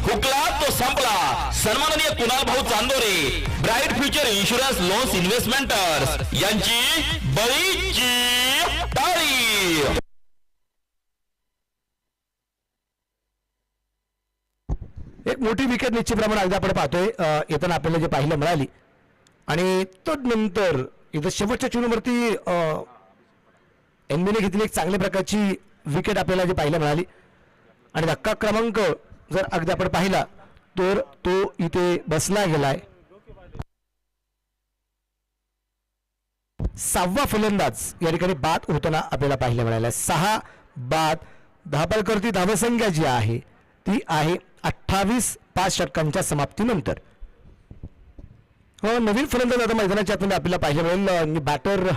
हुकला तो संपला. सन्माननीय कुणाल भाऊ Chandore, bright future insurance loans investments यांची बळीची टाळी. एक मोठी विकेट निश्चितप्रमाणे अगदी आपण पाहतोय येताना आपल्याला जे पाहायला मिळाली. आणि तदनंतर इथं शेवटच्या चेंडूवरती एनबीने घेतली एक चांगल्या प्रकारची विकेट आपल्याला जे पाहायला मिळाली. आणि धक्का क्रमांक जर अगदी आपण पाहिला तर तो इथे बसला गेलाय. 6वा फलंदाज या ठिकाणी बाद होताना आपल्याला पाहायला मिळाला. 6 बाद. धापलकरती धावसंख्या जी आहे ती आहे 28 5 षटकांच्या समाप्तीनंतर. नवीन फलंदाज आता मैदानाच्या आतमध्ये आपल्याला पाहायला मिळेल. बॅटर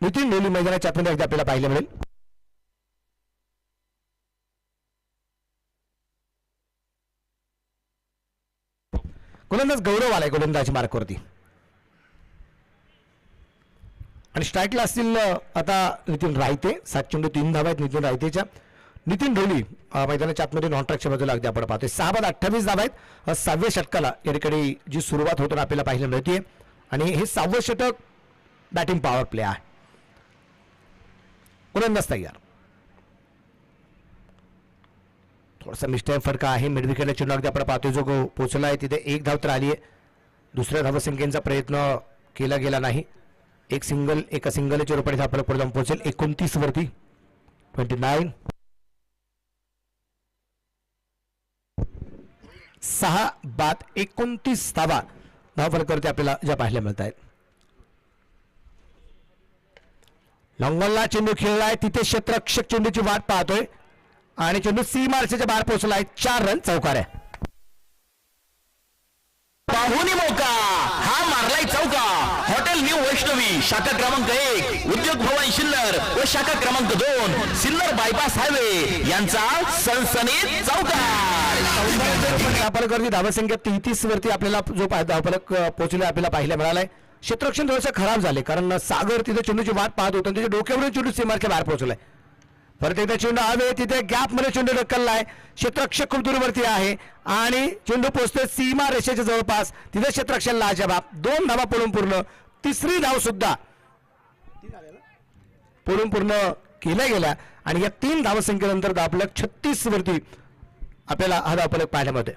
नितीन ढोली मैदानाच्या आतमध्ये अगदी आपल्याला पाहायला मिळेल. गोलंदाज गौरव आलाय गोलंदाज मार्कवरती. आणि स्ट्राईकला असतील आता नितीन रायते. 7 चेंडू 3 धावा आहेत नितीन रायतेच्या. नितीन ढोली मैदानाच्या आतमध्ये नॉन ट्रॅकच्या बाजूला अगदी आपण पाहतोय. 6 बाद 28 धावा आहेत. 6व्या षटकाला या ठिकाणी जी सुरुवात होताना आपल्याला पाहायला मिळते. आणि हे 6वं षटक बॅटिंग पॉवर प्ले आहे. गोलंदाज तयार. थोडासा मिस्टेक फरक आहे. मिड विकेटला चेंडू अगदी आपण पाहतोय जो पोहोचला आहे तिथे 1 धाव तर आली आहे. दुसऱ्या धावसंख्येचा प्रयत्न केला गेला नाही. एक सिंगल, एका सिंगलच्या रूपाने धावफलक पुढे जाऊन पोहोचेल 29 वरती. 29. 6 बाद 29 धावा धावफलकावरती आपल्याला ज्या पाहायला मिळत आहेत. लॉंगॉनला चेंडू खेळलाय, तिथे क्षेत्ररक्षक चेंडूची वाट पाहतोय आणि चेंडू सीमारेषेच्या बाहेर पोहोचलाय. 4 रन चौकार. पाहुणी मौका हा मारलाय चौका. हॉटेल न्यू वैष्णवी शाखा क्रमांक 1, उद्योग भवन सिन्नर व शाखा क्रमांक 2 सिन्नर बायपास हायवे यांचा सनसनीत चौकार. धावफलकावरती धावसंख्या 33 वरती आपल्याला जो धावफलक पोहोचले आपल्याला पाहायला मिळालाय. क्षेत्ररक्षण थोडंसं खराब झाले कारण सागर तिथे चेंडूची वाट पाहत होता, त्याच्या डोक्यावरून चेंडू सीमारेषेच्या बाहेर पोहोचलाय. परत एकदा चेंडू हवे, तिथे गॅप मध्ये चेंडू ढकललाय. क्षेत्ररक्षक खूप दूरवरती आहे आणि चेंडू पोहोचतोय सीमा रेषेच्या जवळपास, तिथे क्षेत्ररक्षण लाजवाब. 2 धावा पडून पूर्ण. तिसरी धाव सुद्धा पडून पूर्ण केल्या गेल्या आणि या 3 धावसंख्येनंतर धावफलक 36 वरती आपल्याला हा धावफलक पाहायला मिळतोय.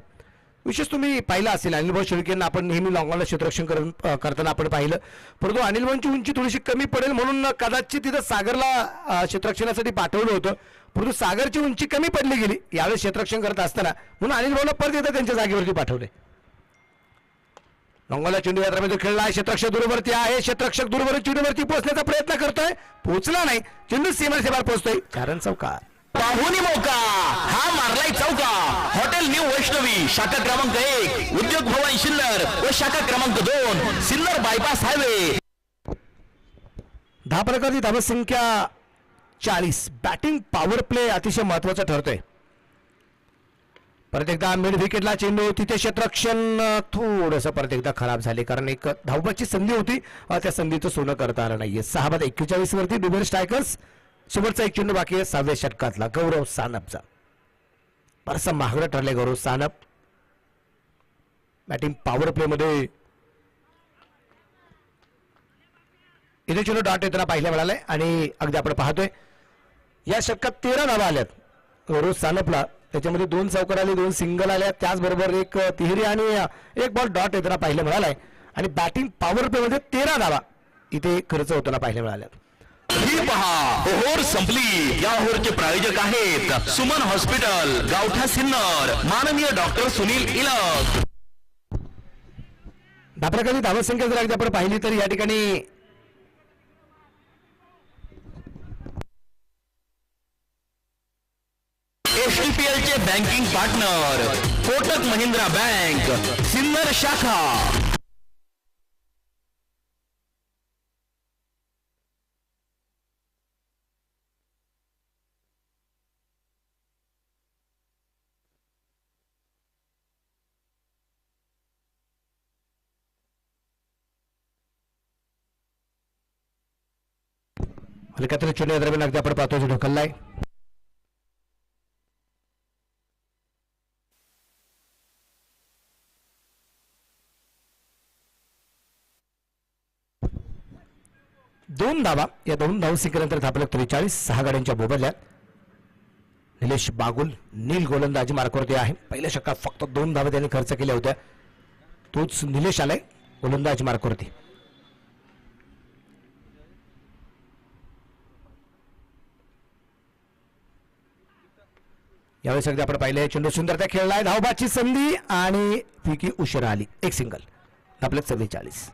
विशेष तुम्ही पाहिलं असेल अनिल भाऊ शेळकेंना आपण नेहमी लॉंगॉनला क्षेत्ररक्षण करताना आपण पाहिलं, परंतु अनिल भाऊंची उंची थोडीशी कमी पडेल म्हणून कदाचित तिथं सागरला क्षेत्ररक्षणासाठी पाठवलं होतं, परंतु सागरची उंची कमी पडली गेली यावेळी क्षेत्ररक्षण करत असताना, म्हणून अनिल भाऊला परत एकदा त्यांच्या जागेवरती पाठवले. लॉंगॉनला चेंडू यात्रामध्ये खेळला आहे, क्षेत्ररक्षक दूरवरती आहे. क्षेत्ररक्षक दूरवरून चेंडूवरती पोहोचण्याचा प्रयत्न करतोय, पोहोचला नाही. चेंडू सीमारेषेच्या बाहेर पोहोचतोय. 4 रन चौकार. पाहुणी मौका हा मारलाय चौका. हॉटेल न्यू वैष्णवी शाखा क्रमांक 1, उद्योग भवन सिन्नर व शाखा क्रमांक 2 सिन्नर बायपास हायवे. धावफलकावरती धावसंख्या 40. बॅटिंग पॉवर प्ले अतिशय महत्वाचा ठरतोय. परत एकदा मिड विकेटला चेंडू, तिथे क्षेत्ररक्षण थोडंसं परत एकदा खराब झाले कारण एक धावबाची संधी होती, त्या संधीचं सोनं करता आलं नाहीये. 6 बाद 41 वरती डुबेर स्ट्रायकर्स. शेवटचा एक चेंडू बाकी आहे 6व्या षटकातला गौरव सानपचा. बरंच महागडं ठरले गौरव सानप. बॅटिंग पॉवर प्ले मध्ये इथे चेंडू डॉट येताना पाहायला मिळालाय आणि अगदी आपण पाहतोय या षटकात 13 धावा आल्यात गौरव सानपला. त्याच्यामध्ये 2 चौकार आले, 2 सिंगल आल्या, त्याचबरोबर एक तिहेरी आणि एक बॉल डॉट येताना पाहायला मिळालाय आणि बॅटिंग पॉवर प्ले मध्ये 13 धावा इथे खर्च होताना पाहायला मिळाल्या. ही पहा ओव्हर संपली. या ओव्हरचे प्रायोजक आहेत सुमन हॉस्पिटल, गावठा सिन्नर, माननीय डॉक्टर सुनील इलक. धावफलकाची धावसंख्या जर अगदी आपण पाहिली तर या ठिकाणी एसटीपीएल चे banking partner Kotak Mahindra bank Sinnar शाखा. हलक्यातल्या चेंडू दरम्यान अगदी आपण पाहतो ढकललाय. दोन धावा, या 2 धावसंख्येनंतर धावफलक 43. 6 गाड्यांच्या मोबदल्यात निलेश बागुल नील गोलंदाजी मार्कवरती आहे. पहिल्या षटकात फक्त 2 धावा त्यांनी खर्च केल्या होत्या, तोच निलेश आलाय गोलंदाजी मार्कवरती. यावेळेस अगदी आपण पाहिले चेंडू सुंदरता खेळलाय, धावबाची संधी आणि फिकी उशिरा आली. एक सिंगल. धावफलक 44.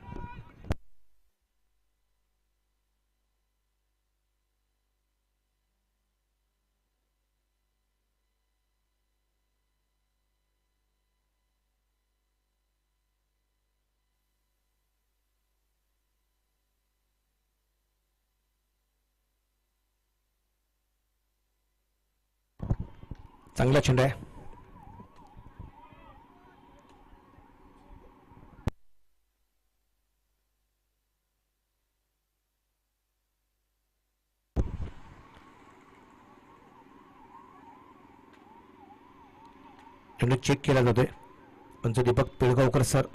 चांगला चेंडू आहे. चेंडू चेक केला जातोय. पंच दीपक पिळगावकर सर.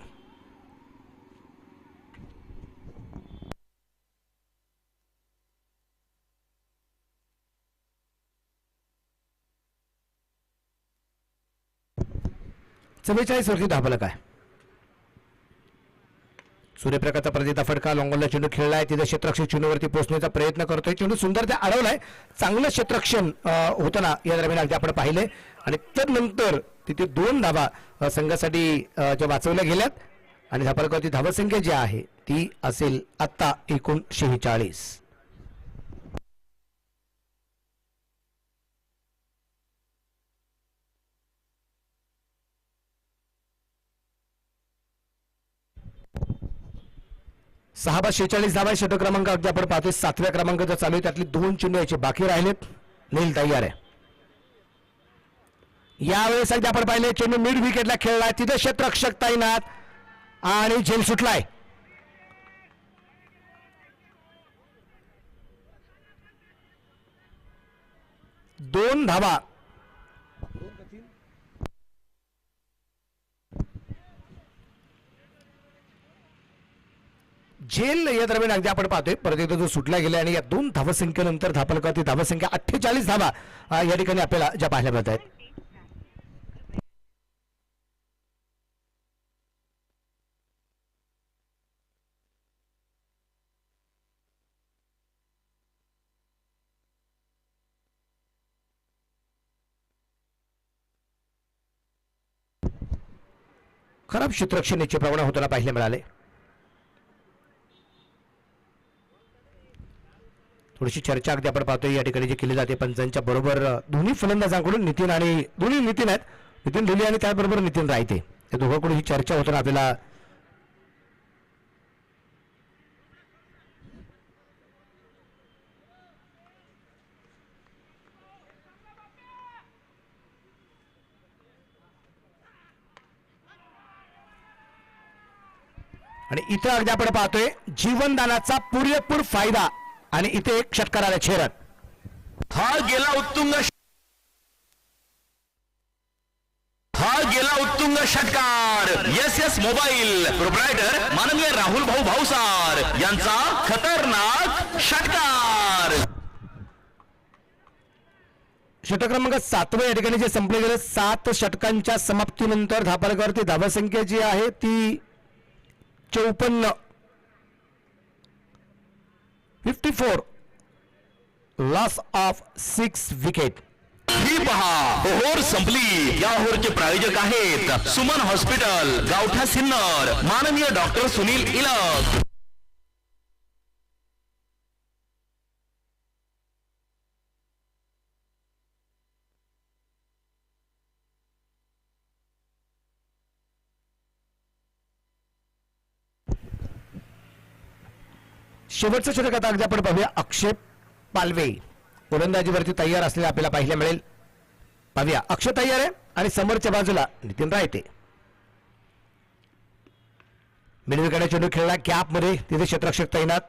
चव्वेचाळीस वरती धावफलक आहे. सूर्यप्रकाशचा प्रतिता फटका लॉंगॉनला चेंडू खेळलाय तिथे क्षेत्ररक्षक चेंडूवरती पोहोचण्याचा प्रयत्न करतोय चेंडू सुंदर त्या अडवलाय चांगलं क्षेत्ररक्षण होताना या दरम्यान अगदी आपण पाहिले आणि त्यानंतर तिथे 2 धावा संघासाठी ज्या वाचवल्या गेल्यात आणि धापलकावरती धावसंख्या जी आहे ती असेल आता एकूण 46. सहा बाद 46 धावा षटक क्रमांक अगदी आपण पाहतोय 7व्या क्रमांकाचा चालू आहे त्यातली 2 चेंडू याचे बाकी राहिलेत नील तयार आहे यावेळेस अगदी आपण पाहिले चेंडू मिड विकेटला खेळलाय तिथे क्षेत्ररक्षक तैनात आणि झेल सुटलाय दोन धावा झेल या दरम्यान अगदी आपण पाहतोय परत एकदा जो सुटला गेला आणि या 2 धावसंख्येनंतर धापलकावरती धावसंख्या 48 धावा या ठिकाणी आपल्याला ज्या पाहायला मिळत आहेत खराब क्षेत्ररक्षण याचे प्रमाण होताना पाहायला मिळाले थोडीशी चर्चा अगदी आपण पाहतोय या ठिकाणी जी केली जाते पंचांच्या बरोबर दोन्ही फलंदाजांकडून नितीन आणि दोन्ही नितीन आहेत नितीन ढोले आणि त्याबरोबर नितीन रायते या दोघांकडून ही चर्चा होताना आपल्याला आणि इथे अगदी आपण पाहतोय जीवनदानाचा पुरेपूर फायदा आणि इथे एक षटकार आला छेरत हा गेला उत्तुंग षटकार एस मोबाईल प्रोप्रायटर माननीय राहुल भाऊ भाऊसार यांचा खतरनाक षटकार षटक क्रमांक 7 या ठिकाणी जे संपले गेले 7 षटकांच्या समाप्तीनंतर धापलकावरती धावसंख्या जी आहे ती 54 54 लॉस ऑफ 6 विकेट ही पहा ओव्हर संपली या ओव्हरचे प्रायोजक आहेत सुमन हॉस्पिटल गावठा सिन्नर माननीय डॉक्टर सुनील इलक शेवटचं षटक आता अगदी आपण पाहूया अक्षय पालवे गोलंदाजीवरती तयार असलेला आपल्याला पाहायला मिळेल पाहूया अक्षय तयार आहे आणि समोरच्या बाजूला नितीन रायते मिडविकेटला चेंडू खेळला गॅप मध्ये तिथे क्षेत्ररक्षक तैनात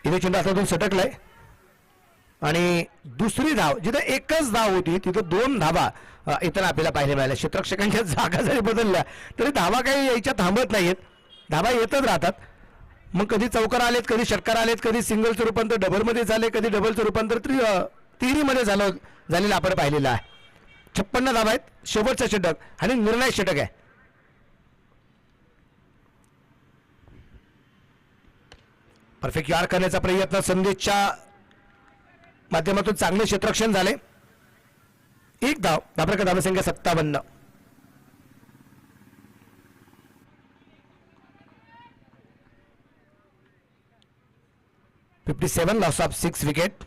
इथे चेंडू हातातून सटकलाय आणि दुसरी धाव जिथे एकच धाव होती तिथे 2 धावा इतर आपल्याला पाहायला मिळाल्या क्षेत्ररक्षकांच्या जागा जरी बदलल्या तरी धावा काही यायच्या थांबत नाहीयेत धावा येतच राहतात मग कधी चौकार आलेत कधी षटकार आलेत कधी सिंगलचं रूपांतर डबलमध्ये झाले कधी डबलचं रूपांतर तिरीमध्ये झालेलं आपण पाहिलेलं आहे 56 धावा आहेत शेवटचं षटक आणि निर्णायक षटक आहे परफेक्ट यार करण्याचा प्रयत्न संदेशच्या माध्यमातून चांगले क्षेत्ररक्षण झाले एक धाव धापलका धावसंख्या 57 57 लॉस ऑफ 6 विकेट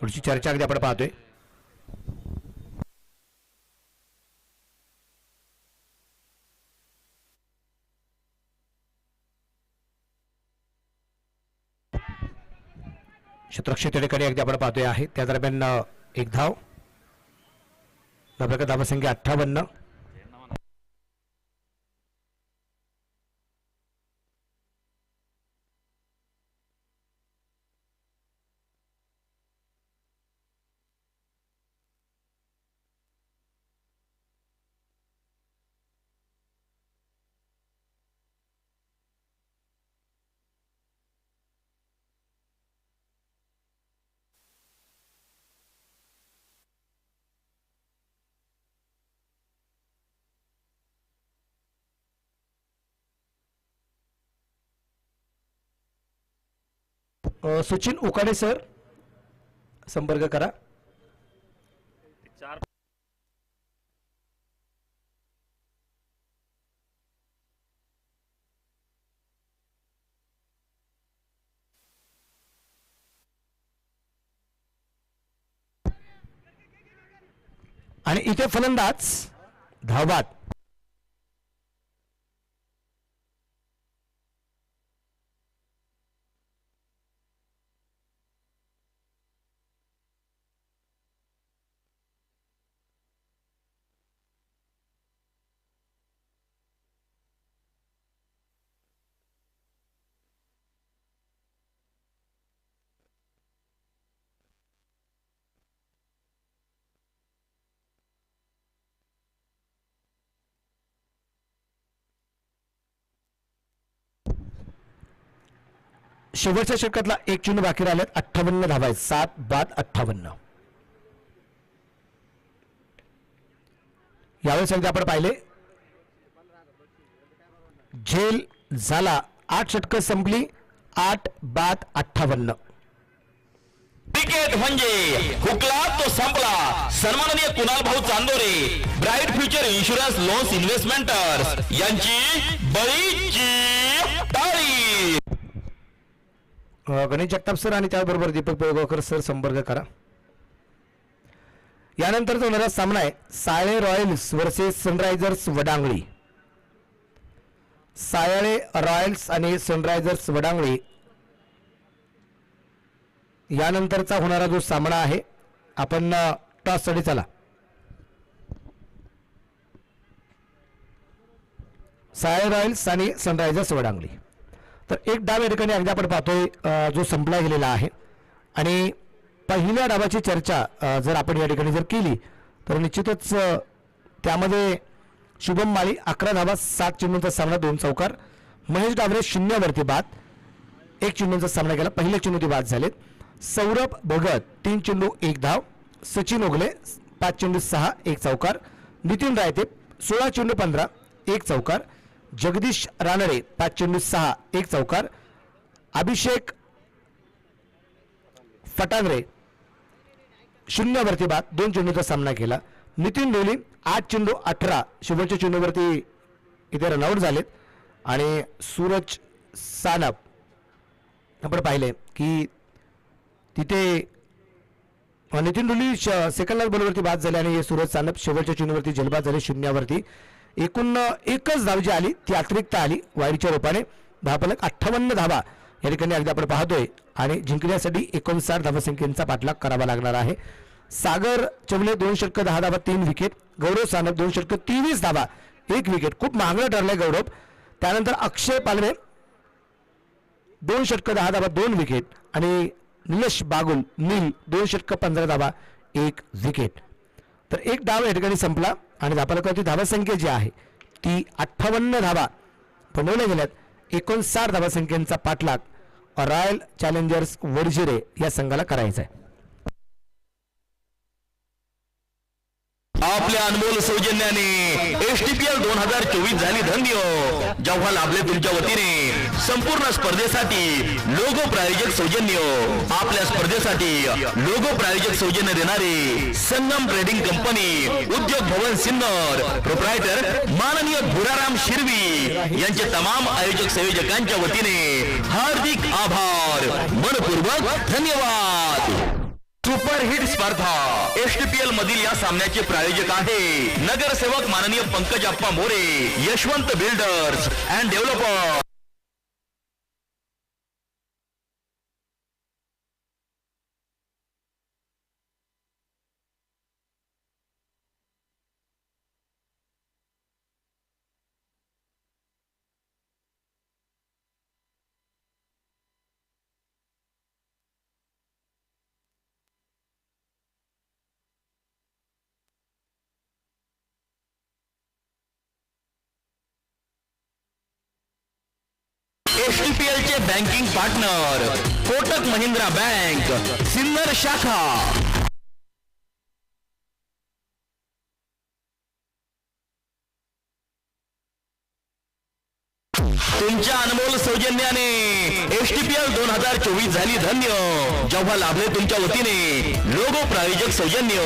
थोडीशी चर्चा अगदी आपण पाहतोय क्षेत्ररक्षक ठिकाणी अगदी आपण पाहतोय आहे त्या दरम्यान एक धाव धापलका धावसंख्या 58 सचिन उकाडे सर संपर्क करा. आणि इथे फलंदाज धावबाद. शेवटच्या षटकातला एक चेंडू बाकी राहिलेत. 58 धावा आहेत. 7 बाद 58. यावेळेस अगदी आपण पाहिले झेल झाला. 8 षटकं संपली. 8 बाद 58. क्रिकेट म्हणजे हुकला तो संपला. सन्माननीय कुणाल भाऊ Chandore, bright future insurance loans investments यांची बळीची टाळी. गणेश जगताप सर आणि त्याबरोबर दीपक पेळगावकर सर संपर्क करा. यानंतरचा होणारा सामना आहे सायळे रॉयल्स वर्सेस सनरायझर्स वडांगळी. सायळे रॉयल्स आणि सनरायझर्स वडांगळी यानंतरचा होणारा जो सामना आहे. आपण टॉस साठी चला. सायळे रॉयल्स आणि सनरायझर्स वडांगळी. तर एक डाव या ठिकाणी अगदी आपण पाहतोय जो संपला गेलेला आहे. आणि पहिल्या डावाची चर्चा जर आपण या ठिकाणी जर केली तर निश्चितच त्यामध्ये शुभम माळी 11 धावा 7 चेंडूंचा सामना 2 चौकार. महेश डावरे 0 वरती बाद 1 चेंडूंचा सामना केला. पहिले चेंडू बाद झालेत. सौरभ भगत 3 चेंडू 1 धाव. सचिन ओगले 5 चेंडू 6 1 चौकार. नितीन रायते 16 चेंडू 15 1 चौकार. जगदीश रानडे 5 चेंडू 6 1 चौकार. अभिषेक फटांगरे 0 वरती बाद 2 चेंडूचा सामना केला. नितीन डोली 8 चेंडू 18 शेवटच्या चेंडूवरती इथे रनआउट झालेत. आणि सूरज सानप आपण पाहिले की तिथे नितीन डोली सेकंड लास्ट बॉलवरती बाद झाले आणि सूरज सानप शेवटच्या चेंडूवरती जलबाद झाले 0 वरती. एकूण एकच धाव जी आली ती अतिरिक्त आली वाईडच्या रूपाने. धावफलक 58 धावा या ठिकाणी अगदी आपण पाहतोय. आणि जिंकण्यासाठी 59 धावसंख्येचा पाठलाग करावा लागणार आहे. सागर चवले 2 षटकं 10 धावा 3 विकेट. गौरव सानप 2 षटकं 23 धावा 1 विकेट. खूप महागडं ठरलंय गौरव. त्यानंतर अक्षय पालवे 2 षटकं 10 धावा 2 विकेट. आणि निलेश बागुल नील 2 षटकं 15 धावा 1 विकेट. तर एक डाव या ठिकाणी संपला आणि धावफलकावरती धावसंख्या जी आहे ती 58 धावा बनवल्या गेल्यात. 59 धावसंख्येचा पाठलाग रॉयल चॅलेंजर्स वडजिरे या संघाला करायचा आहे. आपल्या अनमोल सौजन्याने एसटीपीएल 2024 झाली धन्य. जेव्हा लाभले तुमच्या वतीने संपूर्ण स्पर्धेसाठी लोगो प्रायोजक सौजन्य. आपल्या स्पर्धेसाठी लोगो प्रायोजक सौजन्य देणारे संगम ट्रेडिंग कंपनी, उद्योग भवन सिन्नर, प्रोप्रायटर माननीय भुराराम शिरवी यांचे तमाम आयोजक संयोजकांच्या वतीने हार्दिक आभार, मनपूर्वक धन्यवाद. सुपरहिट स्पर्धा एसटीपीएल मधील या सामन्याचे प्रायोजक आहे नगरसेवक माननीय Pankaj Appa More, Yashwant builders and developer. STPL चे banking partner Kotak Mahindra bank Sinnar शाखा. तुमच्या अनमोल सौजन्याने एसटीपीएल 2024 झाली धन्य. जेव्हा लाभले तुमच्या वतीने लोगो प्रायोजक सौजन्य.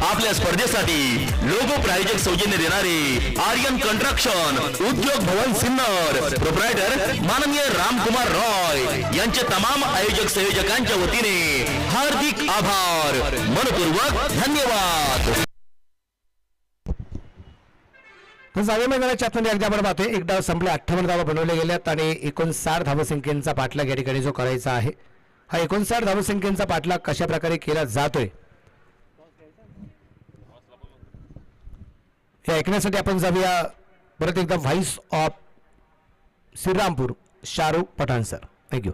आपल्या स्पर्धेसाठी लोगो प्रायोजक सौजन्य देणारे आर्यन कंस्ट्रक्शन उद्योग भवन सिन्नर प्रोप्रायटर माननीय रामकुमार रॉय यांचे तमाम आयोजक संयोजकांच्या वतीने हार्दिक आभार, मनपूर्वक धन्यवाद. तर जावे मैदानाच्या आतमध्ये एकदा आपण पाहतोय एक डाव संपले, 58 धावा बनवल्या गेल्यात आणि 59 धावसंख्येचा पाठलाग या ठिकाणी जो करायचा आहे, हा 59 धावसंख्येचा पाठलाग कशा प्रकारे केला जातोय हे ऐकण्यासाठी आपण जाऊया परत एकदा voice of Shrirampur Shahrukh Pathan sir. Thank you.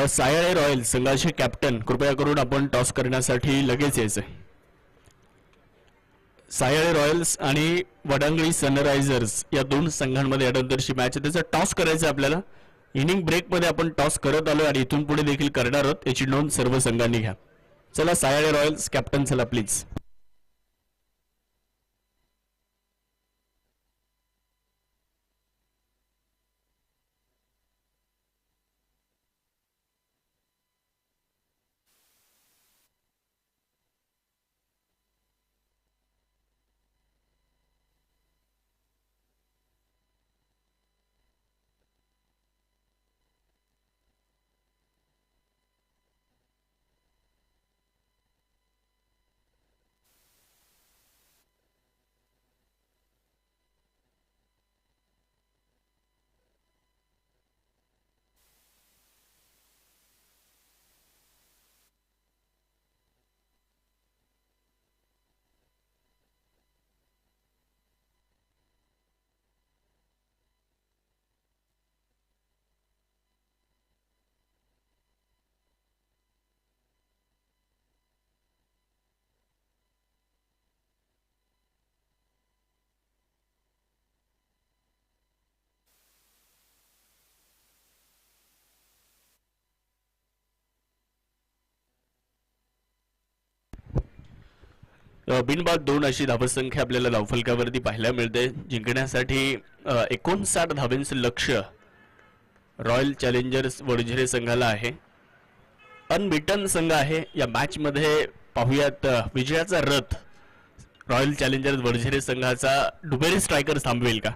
Sayale royal संघाचे कॅप्टन कृपया करून आपण टॉस करण्यासाठी लगेच यायचंय. सायळे रॉयल्स आणि वडांगणी सनरायझर्स या दोन संघांमध्ये यानंतरची मॅच आहे, त्याचा टॉस करायचं आपल्याला. इनिंग ब्रेक मध्ये आपण टॉस करत आलो आणि इथून पुढे देखील करणार आहोत, याची नोंद सर्व संघांनी घ्या. चला सायळे रॉयल्स कॅप्टन चला प्लीज. बिनबाद 2 अशी धावसंख्या आपल्याला धावफलकावरती पाहायला मिळते. जिंकण्यासाठी 59 धावांचं लक्ष्य रॉयल चॅलेंजर्स वडझिरे संघाला आहे. अनबिटन संघ आहे या मॅच मध्ये. पाहूयात विजयाचा रथ रॉयल चॅलेंजर्स वडझिरे संघाचा डुबेरे स्ट्रायकर थांबवेल का.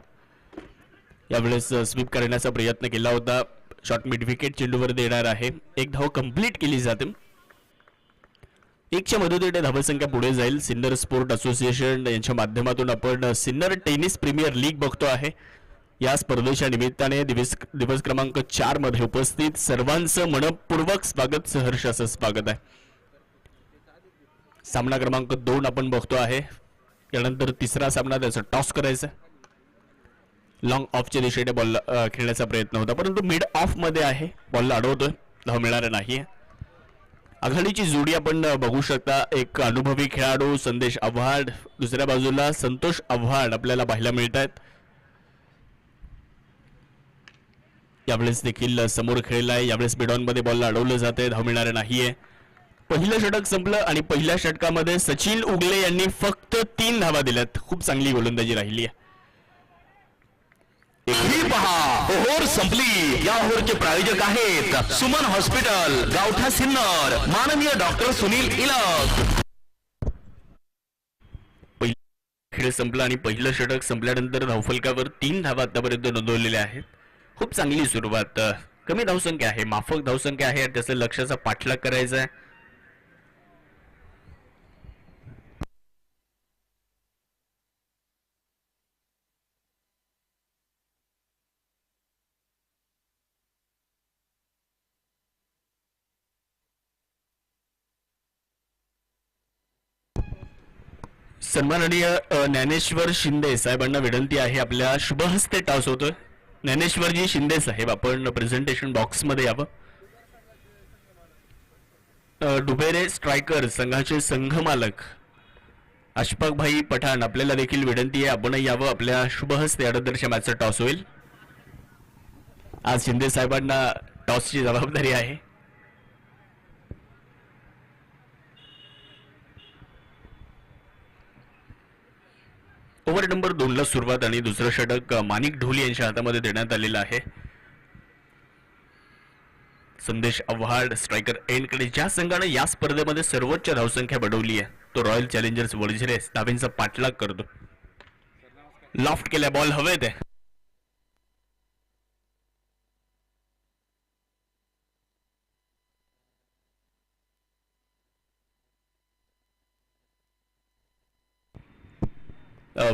यावेळेस स्वीप करण्याचा प्रयत्न केला होता, शॉट मिड विकेट चेंडूवर देणार आहे, एक धाव कंप्लीट केली जाते. 1च्या मदतीने धावसंख्या पुढे जाईल. सिन्नर स्पोर्ट असोसिएशन यांच्या माध्यमातून आपण सिन्नर टेनिस प्रीमियर लीग बघतो आहे. या स्पर्धेच्या निमित्ताने दिवस क्रमांक 4 मध्ये उपस्थित सर्वांचं मनपूर्वक स्वागत, सहर्ष असं स्वागत आहे. सामना क्रमांक 2 आपण बघतो आहे. यानंतर तिसरा सामना त्याचा टॉस करायचा. लॉंग ऑफच्या दिशेने बॉल खेळण्याचा प्रयत्न होता, परंतु मिड ऑफ मध्ये आहे, बॉलला अडवतोय, धाव मिळणार नाहीये. आघाडीची जोडी आपण बघू शकता. एक अनुभवी खेळाडू संदेश आव्हाड, दुसऱ्या बाजूला संतोष आव्हाड आपल्याला पाहायला मिळत आहेत. यावेळेस देखील समोर खेळला आहे. यावेळेस मिडॉन मध्ये बॉलला अडवलं जाते, धाव मिळणार नाहीये. पहिलं षटक संपलं आणि पहिल्या षटकामध्ये सचिन उगले यांनी फक्त 3 धावा दिल्यात. खूप चांगली गोलंदाजी राहिली आहे. ही पहा ओव्हर संपली. या ओव्हरचे प्रायोजक आहेत सुमन हॉस्पिटल, गावठा सिन्नर, माननीय डॉक्टर सुनील इलक. खेळ संपला आणि पहिलं षटक संपल्यानंतर धावफलकावर 3 धावा आतापर्यंत नोंदवलेल्या आहेत. खूप चांगली सुरुवात. कमी धावसंख्या आहे, माफक धावसंख्या आहे, त्याचं लक्ष्याचा पाठलाग करायचा आहे. सन्माननीय ज्ञानेश्वर शिंदे साहेबांना विनंती आहे, आपल्या शुभहस्ते टॉस होतोय. ज्ञानेश्वरजी शिंदे साहेब, आपण प्रेझेंटेशन बॉक्स मध्ये यावं. डुबेरे स्ट्रायकर संघाचे संघ मालक अशफाक भाई पठाण आपल्याला देखील विनंती आहे, आपण यावं. आपल्या शुभहस्ते यानंतरच्या मॅचचा टॉस होईल. आज शिंदे साहेबांना टॉसची जबाबदारी आहे. ओव्हर नंबर 2 ला सुरुवात आणि दुसरं षटक माणिक ढोली यांच्या हातामध्ये देण्यात आलेलं आहे. संदेश आव्हाड स्ट्रायकर एंडकडे. ज्या संघाने या स्पर्धेमध्ये सर्वोच्च धावसंख्या बनवली आहे तो रॉयल चॅलेंजर्स वडझिरे धावेंचा पाठलाग करतो. लॉफ्ट केल्या बॉल हवेत आहे.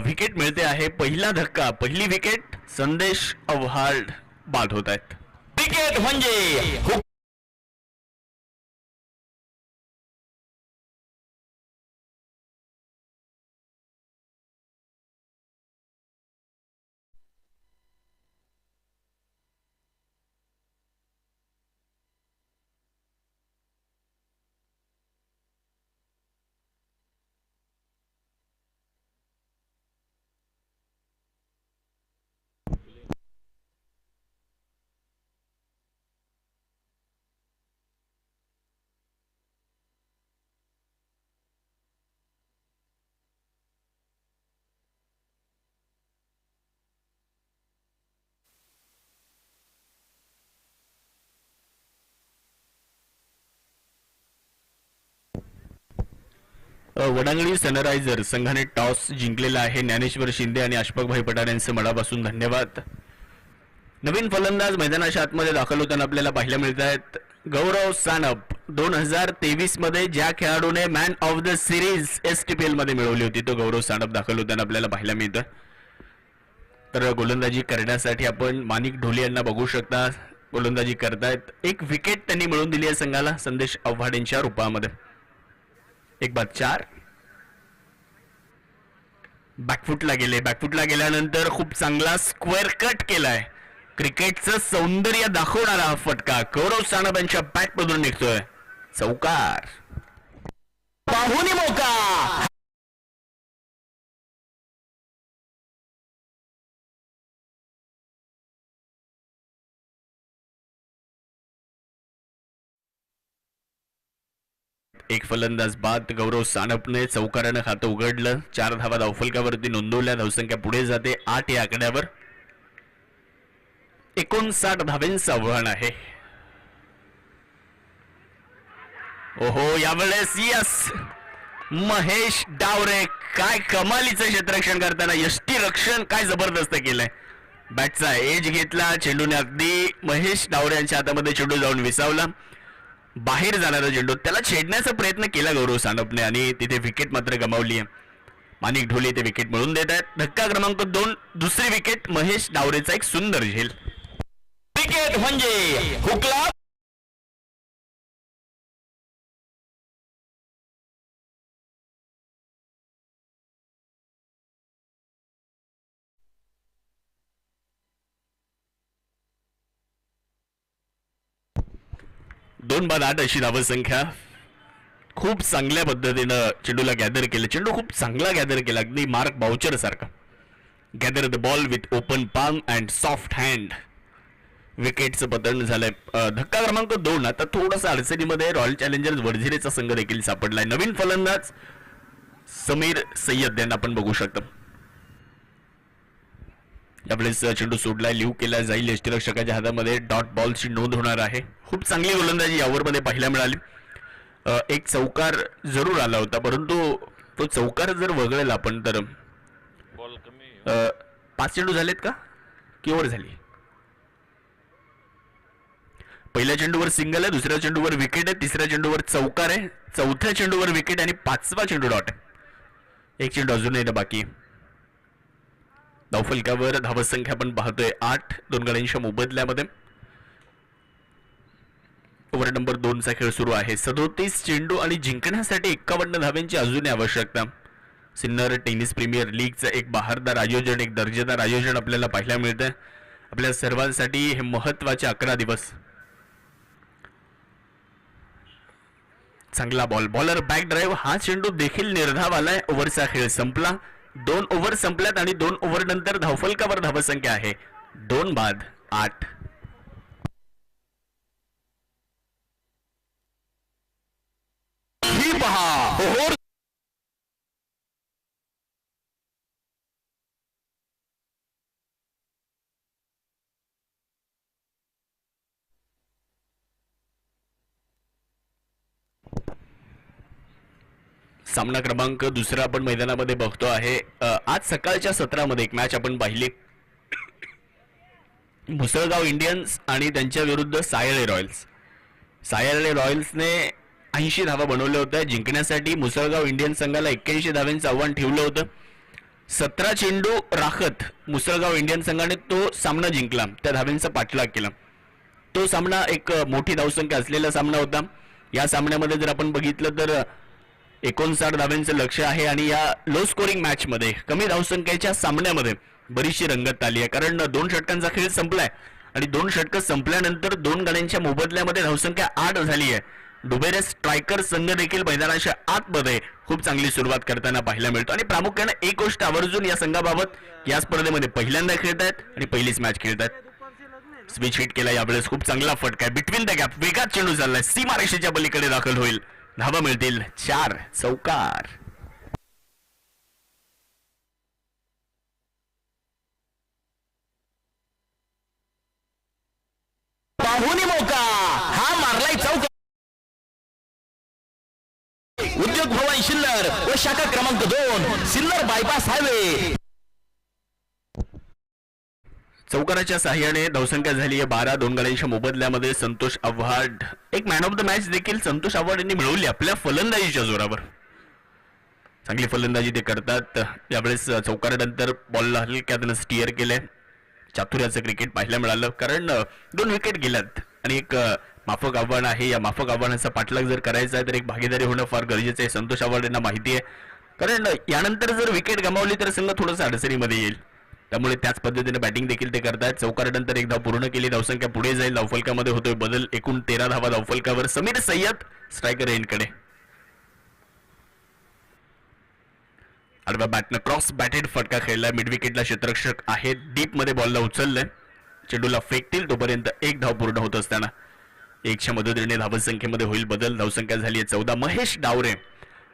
विकेट मिळते आहे. पहिला धक्का, पहिली विकेट. संदेश आव्हाड बाद होत आहेत. विकेट म्हणजे वडांगणी सनरायझर संघाने टॉस जिंकलेला आहे. ज्ञानेश्वर शिंदे आणि अशफाकभाई पठाण यांचे मनापासून धन्यवाद. नवीन फलंदाज मैदानाच्या आतमध्ये दाखल होताना आपल्याला पाहायला मिळत आहेत. गौरव सानप 2023 मध्ये ज्या खेळाडूने man of the series STPL मध्ये मिळवली होती तो गौरव सानप दाखल होताना आपल्याला पाहायला मिळतं. तर गोलंदाजी करण्यासाठी आपण माणिक ढोली यांना बघू शकता. गोलंदाजी करतायत. एक विकेट त्यांनी मिळवून दिली आहे संघाला संदेश आव्हाड यांच्या रूपामध्ये. 1-4. बॅकफुटला गेले. बॅकफुटला गेल्यानंतर खूप चांगला स्क्वेअर कट केलाय. क्रिकेटचं सौंदर्य दाखवणारा हा फटका गौरव सानप यांच्या बॅट मधून निघतोय. चौकार. पाहुणी मोका. एक फलंदाज बाद. गौरव सानपने चौकारानं खातं उघडलं. 4 धावा धावफलकावरती नोंदवल्या. धावसंख्या पुढे जाते 8 या आकड्यावर. 59 धावेंचं आव्हान आहे. ओहो, यावेळेस यस महेश डावरे काय कमालीचं क्षेत्ररक्षण करताना. यष्टी रक्षण काय जबरदस्त केलंय. बॅटचा एज घेतला. चेंडूने अगदी महेश डावरे यांच्या हातामध्ये चेंडू जाऊन विसावला. बाहेर जाणारा चेंडू त्याला छेडण्याचा प्रयत्न केला गौरव सानपने आणि तिथे विकेट मात्र गमावली आहे. माणिक ढोली ते विकेट मिळवून देत आहेत. धक्का क्रमांक 2 दुसरी विकेट. महेश डावरेचा एक सुंदर झेल. विकेट म्हणजे हुकला. दोन बाद 8 अशी धावसंख्या. खूप चांगल्या पद्धतीनं चेंडूला गॅदर केलं. चेंडू खूप चांगला गॅदर केला अगदी मार्क बाउचर सारखा. Gather the ball with open palm and soft hand. विकेटचं पतन झालंय. धक्का क्रमांक 2. आता थोडासा अडचणीमध्ये रॉयल चॅलेंजर्स वडझिरेचा संघ देखील सापडलाय. नवीन फलंदाज समीर सय्यद यांना आपण बघू शकतो. यावेळेस चेंडू सोडलाय. लिव्ह केला जाईल. यष्टीरक्षकाच्या हातामध्ये डॉट बॉलची नोंद होणार आहे. खूप चांगली गोलंदाजी या ओव्हरमध्ये पाहायला मिळाली. एक चौकार जरूर आला होता परंतु तो चौकार जर वगळला आपण तर 5 चेंडू झालेत का की ओव्हर झाली. पहिल्या चेंडूवर सिंगल आहे. दुसऱ्या चेंडूवर विकेट आहे. तिसऱ्या चेंडूवर चौकार आहे. चौथ्या चेंडूवर विकेट आणि 5वा चेंडू डॉट आहे. एक चेंडू अजून येणं बाकी. धावफलकावर धावसंख्या आपण पाहतोय 8 2 गड्यांच्या मोबदल्यामध्ये. ओव्हर नंबर 2 चा खेळ सुरू आहे. 37 चेंडू आणि जिंकण्यासाठी 51 धाव्यांची अजूनही आवश्यकता. सिन्नर टेनिस प्रीमियर लीगचं एक बहारदार आयोजन, एक दर्जेदार आयोजन आपल्याला पाहायला मिळतंय. आपल्या सर्वांसाठी हे महत्त्वाचे 11 दिवस. चांगला बॉल. Bowler back drive. हा चेंडू देखील निर्धाव आलाय. ओव्हरचा खेळ संपला. 2 ओव्हर संपल्यात आणि 2 ओव्हर नंतर धावफलकावर धावसंख्या आहे 2 बाद 8. पहा होर सामना क्रमांक दुसरा आपण मैदानामध्ये बघतो आहे. आज सकाळच्या सत्रामध्ये एक मॅच आपण पाहिली. मुसळगाव इंडियन्स आणि त्यांच्या विरुद्ध सायळे रॉयल्स. सायळे रॉयल्सने 80 धावा बनवल्या होत्या. जिंकण्यासाठी मुसळगाव इंडियन्स संघाला 81 धावांचं आव्हान ठेवलं होतं. 17 चेंडू राखत मुसळगाव इंडियन्स संघाने तो सामना जिंकला. त्या धावांचा पाठलाग केला. तो सामना एक मोठी धावसंख्या असलेला सामना होता. या सामन्यामध्ये जर आपण बघितलं तर 59 धावांचं लक्ष आहे आणि या लो स्कोरिंग मॅच मध्ये कमी धावसंख्येच्या सामन्यामध्ये बरीचशी रंगत आली आहे. कारण 2 षटकांचा खेळ संपलाय आणि 2 षटकं संपल्यानंतर 2 गड्यांच्या मोबदल्यामध्ये धावसंख्या 8 झाली आहे. डुबेरे स्ट्रायकर संघ देखील मैदानाच्या आतमध्ये खूप चांगली सुरुवात करताना पाहायला मिळतो. आणि प्रामुख्याने एक गोष्ट आवर्जून या संघाबाबत या स्पर्धेमध्ये पहिल्यांदा खेळत आहेत आणि पहिलीच मॅच खेळत आहेत. स्विच हिट केला यावेळेस. खूप चांगला फटका आहे. बिटवीन द गॅप वेगात चेंडू चाललाय. सीमारेषेच्या पलीकडे दाखल होईल. धावा मिळतील 4. चौकार. पाहुणी मौका हा मारलाय चौकार. उद्योग भवन शिल्लर व शाखा क्रमांक 2 सिल्लर बायपास हायवे. चौकाराच्या साह्याने धावसंख्या झाली आहे 12. 2 गड्यांच्या मोबदल्यामध्ये संतोष आव्हाड. एक मॅन ऑफ द मॅच देखील संतोष आव्हाड यांनी मिळवली आपल्या फलंदाजीच्या जोरावर. चांगली फलंदाजी ते करतात. यावेळेस चौकारानंतर बॉलला हलक्यातनं स्टिअर केलंय. चातुर्याचं क्रिकेट पाहायला मिळालं. कारण 2 विकेट गेल्यात आणि एक माफक आव्हान आहे. या माफक आव्हानाचा पाठलाग जर करायचा आहे तर एक भागीदारी होणं फार गरजेचं आहे. संतोष आव्हाड यांना माहिती आहे. कारण यानंतर जर विकेट गमावली तर संघ थोडंसं अडचणीमध्ये येईल. त्यामुळे त्याच पद्धतीने बॅटिंग देखील ते करतायत. चौकारानंतर एक धाव पूर्ण केली. धावसंख्या पुढे जाईल. धावफलकामध्ये होतोय बदल. एकूण 13 धावा धावफलकावर. समीर सय्यद स्ट्रायकर एंडकडे. आडव्या बॅटनं क्रॉस बॅटेड फटका खेळला. मिड विकेटला क्षेत्ररक्षक आहे. डीप मध्ये बॉलला उचललंय. चेंडूला फेकतील तोपर्यंत एक धाव पूर्ण होत असताना 1च्या मदतीने धावसंख्येमध्ये होईल बदल. धावसंख्या झाली आहे 14. महेश डावरे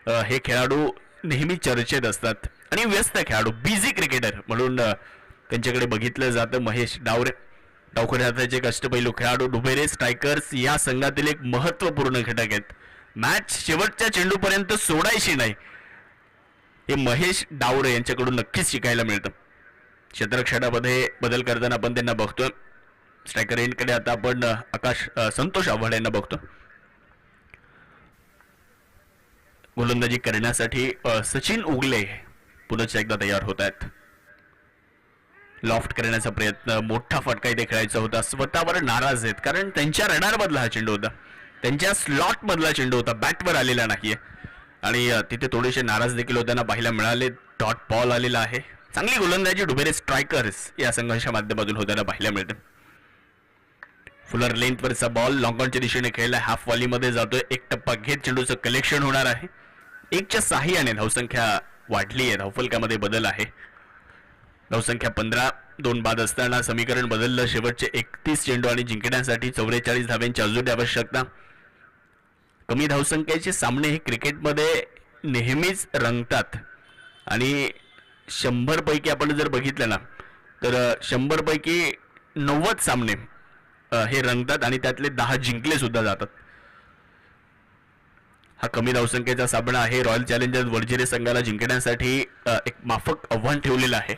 हे खेळाडू नेहमी चर्चेत असतात आणि व्यस्त खेळाडू, बिझी क्रिकेटर म्हणून त्यांच्याकडे बघितलं जातं. महेश डावरे डावखुऱ्या हाताचे कष्टपैलू खेळाडू. डुबेरे स्ट्रायकर्स या संघातील एक महत्वपूर्ण घटक आहेत. मॅच शेवटच्या चेंडूपर्यंत सोडायची नाही हे महेश डावरे यांच्याकडून नक्कीच शिकायला मिळतं. क्षेत्ररक्षणामध्ये बदल करताना आपण त्यांना बघतोय. स्ट्रायकर एंडकडे आता आपण संतोष आव्हाड यांना बघतो. गोलंदाजी करण्यासाठी सचिन उगले पुन्हा एकदा तयार होत आहेत. लॉफ्ट करण्याचा प्रयत्न. मोठा फटका इथे खेळायचा होता. स्वतःवर नाराज आहेत कारण त्यांच्या रडार मधला हा चेंडू होता. त्यांच्या स्लॉट मधला चेंडू होता. बॅटवर आलेला नाहीये आणि तिथे थोडेसे नाराज देखील होताना पाहायला मिळाले. डॉट बॉल आलेला आहे. चांगली गोलंदाजी डुबेरे स्ट्रायकर्स या संघाच्या माध्यमातून होताना पाहायला मिळते. फुलर लेंथवरचा बॉल लॉंग ऑनच्या दिशेने खेळला. हाफ वॉलीमध्ये जातोय. एक टप्पा घेत चेंडूचं कलेक्शन होणार आहे. 1च्या साह्याने धावसंख्या वाढली आहे. धावफलकामध्ये बदल आहे. धावसंख्या 15. 2 बाद असताना समीकरण बदललं. शेवटचे 31 चेंडू आणि जिंकण्यासाठी 44 धाव्यांची अजून आवश्यकता. कमी धावसंख्येचे सामने हे क्रिकेटमध्ये नेहमीच रंगतात आणि 100 पैकी आपण जर बघितलं ना तर 100 पैकी 90 सामने हे रंगतात आणि त्यातले 10 जिंकले सुद्धा जातात. हा कमी धावसंख्येचा सामना आहे. रॉयल चॅलेंजर्स वडजिरे संघाला जिंकण्यासाठी एक माफक आव्हान ठेवलेलं आहे.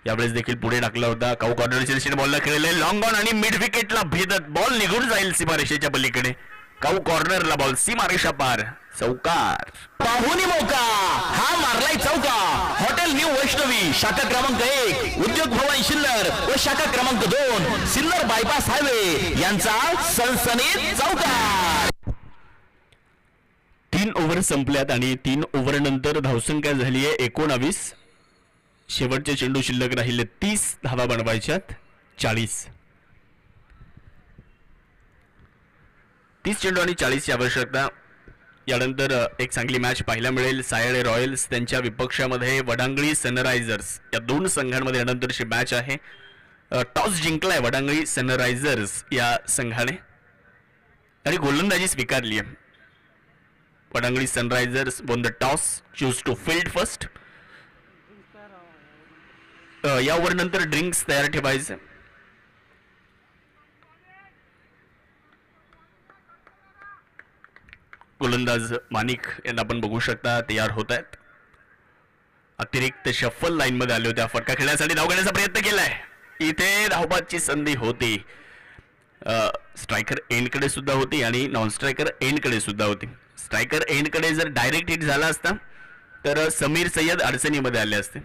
यावेळेस देखील पुढे टाकला होता. काऊ कॉर्नरच्या दिशेने बॉलला खेळले. लॉंग ऑन आणि मिड विकेटला भेदत बॉल निघून जाईल सीमारेषेच्या पलीकडे. काऊ कॉर्नरला बॉल सीमारेषा पार. चौकार. पाहुणी मौका हा मारलाय चौका. हॉटेल न्यू वैष्णवी शाखा क्रमांक 1 उद्योग भवन शिल्लर व शाखा क्रमांक 2 सिल्लर बायपास हायवे यांचा सनसनीत चौकार. 3 ओव्हर संपल्यात आणि 3 ओव्हर नंतर धावसंख्या झाली आहे 19. शेवटचे चेंडू शिल्लक राहिले. 30 धावा बनवायच्यात. 40. 30 चेंडू आणि 40ची आवश्यकता. यानंतर एक चांगली मॅच पाहायला मिळेल. सायळे रॉयल्स त्यांच्या विपक्षामध्ये वडांगळी सनरायझर्स या 2 संघांमध्ये यानंतरची मॅच आहे. टॉस जिंकलाय वडांगळी सनरायझर्स या संघाने आणि गोलंदाजी स्वीकारली आहे. Padangali sunrisers won the toss, choose to field first. या ओव्हर नंतर ड्रिंक्स तयार ठेवायचे. गोलंदाज मानिक यांना आपण बघू शकता तयार होत आहेत. अतिरिक्त शफल लाईन मध्ये आले होते. फटका खेळण्यासाठी धाव घेण्याचा प्रयत्न केलाय. इथे धावबादची संधी होती. स्ट्रायकर एंडकडे सुद्धा होती आणि नॉन स्ट्रायकर एंडकडे सुद्धा होती. स्ट्रायकर एंडकडे जर डायरेक्ट हिट झाला असता तर समीर सय्यद अडचणीमध्ये आले असते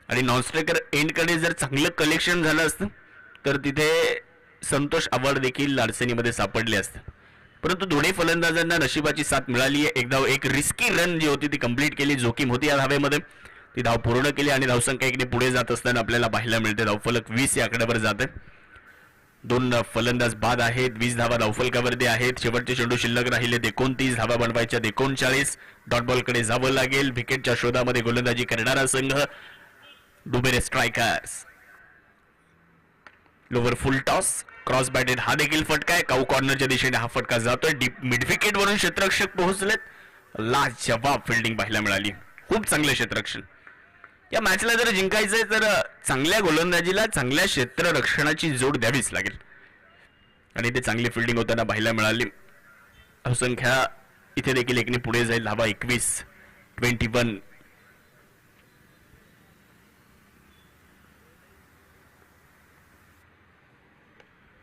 आणि नॉन स्ट्रायकर एंडकडे जर चांगलं कलेक्शन झालं असतं तर तिथे संतोष आव्हाड देखील अडचणीमध्ये सापडले असते. परंतु दोन्ही फलंदाजांना नशिबाची साथ मिळाली आहे. एक रिस्की रन जी होती ती कंप्लीट केली. जोखीम होती या धावेमध्ये, ती धाव पूर्ण केली आणि धावसंख्या एकने पुढे जात असताना आपल्याला पाहायला मिळते. धावफलक 20 या आकड्यावर जाते. 2 फलंदाज बाद आहेत. 20 धावा धावफलकावरती आहेत. शेवटचे चेंडू शिल्लक राहिले. 29 धावा बनवायच्या. 39 डॉट बॉलकडे जावं लागेल. विकेटच्या शोधामध्ये गोलंदाजी करणारा संघ Dubere strikers. Lower full toss, cross batted हा देखील फटका आहे. काऊ कॉर्नरच्या दिशेने हा फटका जातोय. डीप मिड विकेट वरून क्षेत्ररक्षक पोहोचलेत. लाजवाब फिल्डिंग पाहायला मिळाली. खूप चांगलं क्षेत्ररक्षण. या मॅचला जर जिंकायचंय तर चांगल्या गोलंदाजीला चांगल्या क्षेत्ररक्षणाची जोड द्यावीच लागेल आणि ते चांगली फिल्डिंग होताना पाहायला मिळाली. धावसंख्या इथे देखील एकने पुढे जाईल. धावा 21.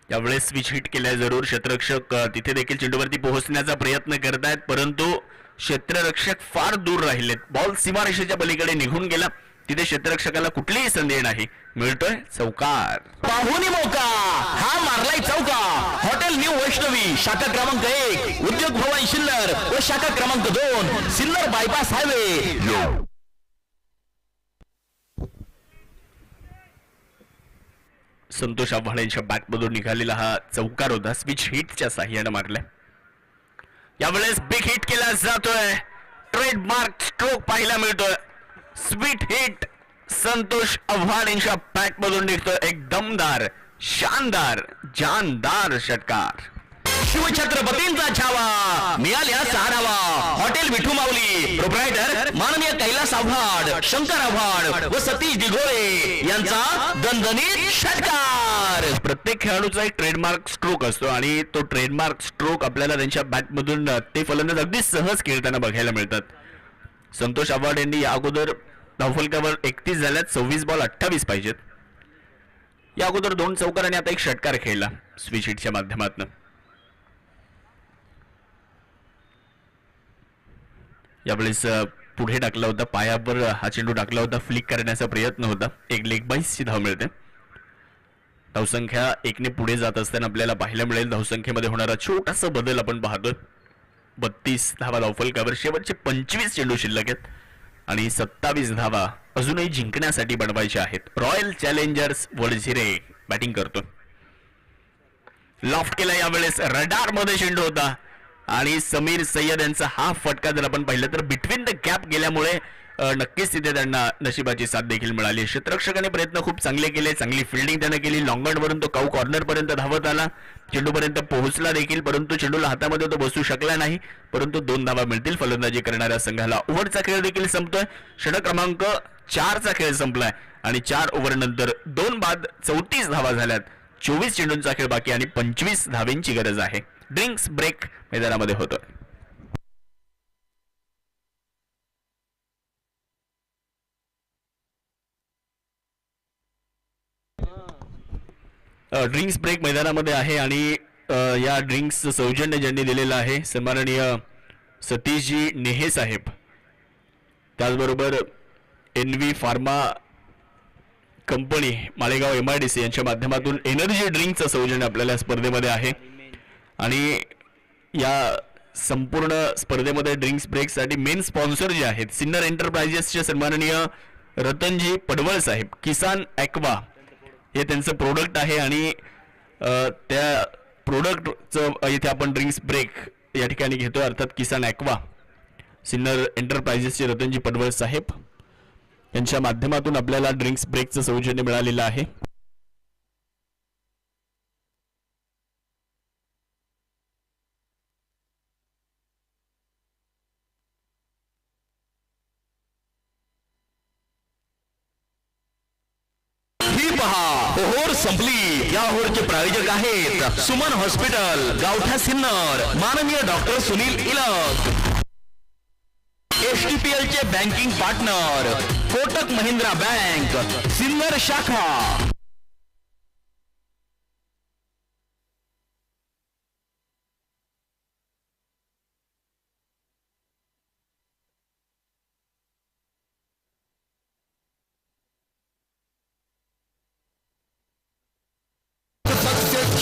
यावेळेस स्विच हिट केलाय जरूर. क्षेत्ररक्षक तिथे देखील चेंडूवरती पोहोचण्याचा प्रयत्न करतायत परंतु क्षेत्ररक्षक फार दूर राहिलेत. बॉल सीमारेषेच्या पलीकडे निघून गेला. तिथे क्षेत्ररक्षकाला कुठलीही संधी नाही. मिळतोय चौकार. पाहुणी मौका हा मारलाय चौका. हॉटेल न्यू वैष्णवी शाखा क्रमांक 1 उद्योग भवन सिन्नर व शाखा क्रमांक 2 सिन्नर बायपास हायवे. संतोष आव्हाड यांच्या बॅटमधून निघालेला हा चौकार होता. स्विच हिटच्या साह्याने मारलाय. यावेळेस बिग हिट केला जातोय. ट्रेडमार्क स्ट्रोक पाहायला मिळतोय. स्वीट हिट संतोष आव्हाड यांच्या बॅटमधून निघतोय. एक दमदार, शानदार, जानदार षटकार. शिवछत्रपतींचा छावा मिळाल्या 6 धावा. हॉटेल विठू माऊली प्रोप्रायटर माननीय कैलास आव्हाड, शंकर आव्हाड व सतीश दिघोळे यांचा दणदणीत षटकार. प्रत्येक खेळाडूचा एक ट्रेडमार्क स्ट्रोक असतो आणि तो ट्रेडमार्क स्ट्रोक आपल्याला त्यांच्या बॅटमधून ते फलंदाज अगदी सहज खेळताना बघायला मिळतात. संतोष आव्हाड यांनी या अगोदर धावफलकावर 31 झाल्यात. 26 बॉल 28 पाहिजेत. या अगोदर 2 चौकार आणि आता एक षटकार खेळला स्विच हिटच्या माध्यमातून. यावेळेस पुढे टाकला होता. पायावर हा चेंडू टाकला होता. फ्लिक करण्याचा प्रयत्न होता. एक लेग बाईसची धाव मिळते. धावसंख्या 1ने पुढे जात असताना आपल्याला पाहायला मिळेल. धावसंख्येमध्ये होणारा छोटासा बदल आपण पाहतोय. 32 धावा धावफलकावर. शेवटचे 25 चेंडू शिल्लक आहेत आणि 27 धावा अजूनही जिंकण्यासाठी बनवायच्या आहेत. रॉयल चॅलेंजर्स वडझिरे बॅटिंग करतो. लॉफ्ट केला. यावेळेस रडार मध्ये चेंडू होता आणि समीर सय्यद यांचा हा फटका जर आपण पाहिलं तर बिटवीन द गॅप गेल्यामुळे नक्कीच तिथे त्यांना नशिबाची साथ देखील मिळाली. क्षेत्ररक्षकाने प्रयत्न खूप चांगले केले. चांगली फिल्डिंग त्याने केली. लॉंग ऑन वरून तो काऊ कॉर्नर पर्यंत धावत आला. चेंडूपर्यंत पोहोचला देखील परंतु चेंडूला हातामध्ये तो बसू शकला नाही. परंतु 2 धावा मिळतील फलंदाजी करणाऱ्या संघाला. ओव्हरचा खेळ देखील संपतोय. षटक क्रमांक 4चा खेळ संपलाय आणि 4 ओव्हर नंतर 2 बाद 34 धावा झाल्यात. 24 चेंडूंचा खेळ बाकी आणि 25 धावेंची गरज आहे. ड्रिंक्स ब्रेक मैदानामध्ये होतोय. ड्रिंक्स ब्रेक मैदानामध्ये आहे आणि या ड्रिंक्स सौजन्य ज्यांनी दिलेलं आहे सन्माननीय सतीशजी नेहे साहेब, त्याचबरोबर NV pharma company Malegaon MIDC यांच्या माध्यमातून एनर्जी ड्रिंकचं सौजन्य आपल्याला स्पर्धेमध्ये आहे आणि या संपूर्ण स्पर्धेमध्ये ड्रिंक्स ब्रेकसाठी मेन स्पॉन्सर जे आहेत सिन्नर एंटरप्राइजेसचे सन्माननीय रतनजी पडवळ साहेब. किसान ॲक्वा हे त्यांचं प्रोडक्ट आहे आणि त्या प्रोडक्टचं इथे आपण ड्रिंक्स ब्रेक या ठिकाणी घेतोय, अर्थात किसान ॲक्वा. सिन्नर एंटरप्राइजेसचे रतनजी पडवळ साहेब यांच्या माध्यमातून आपल्याला ड्रिंक्स ब्रेकचं सौजन्य मिळालेलं आहे. पहा ओहोर संपली. या ओहोरचे प्रायोजक आहेत सुमन हॉस्पिटल, गावठा सिन्नर, माननीय डॉक्टर सुनील इलक. एसटीपीएल चे banking partner Kotak Mahindra bank, Sinnar शाखा.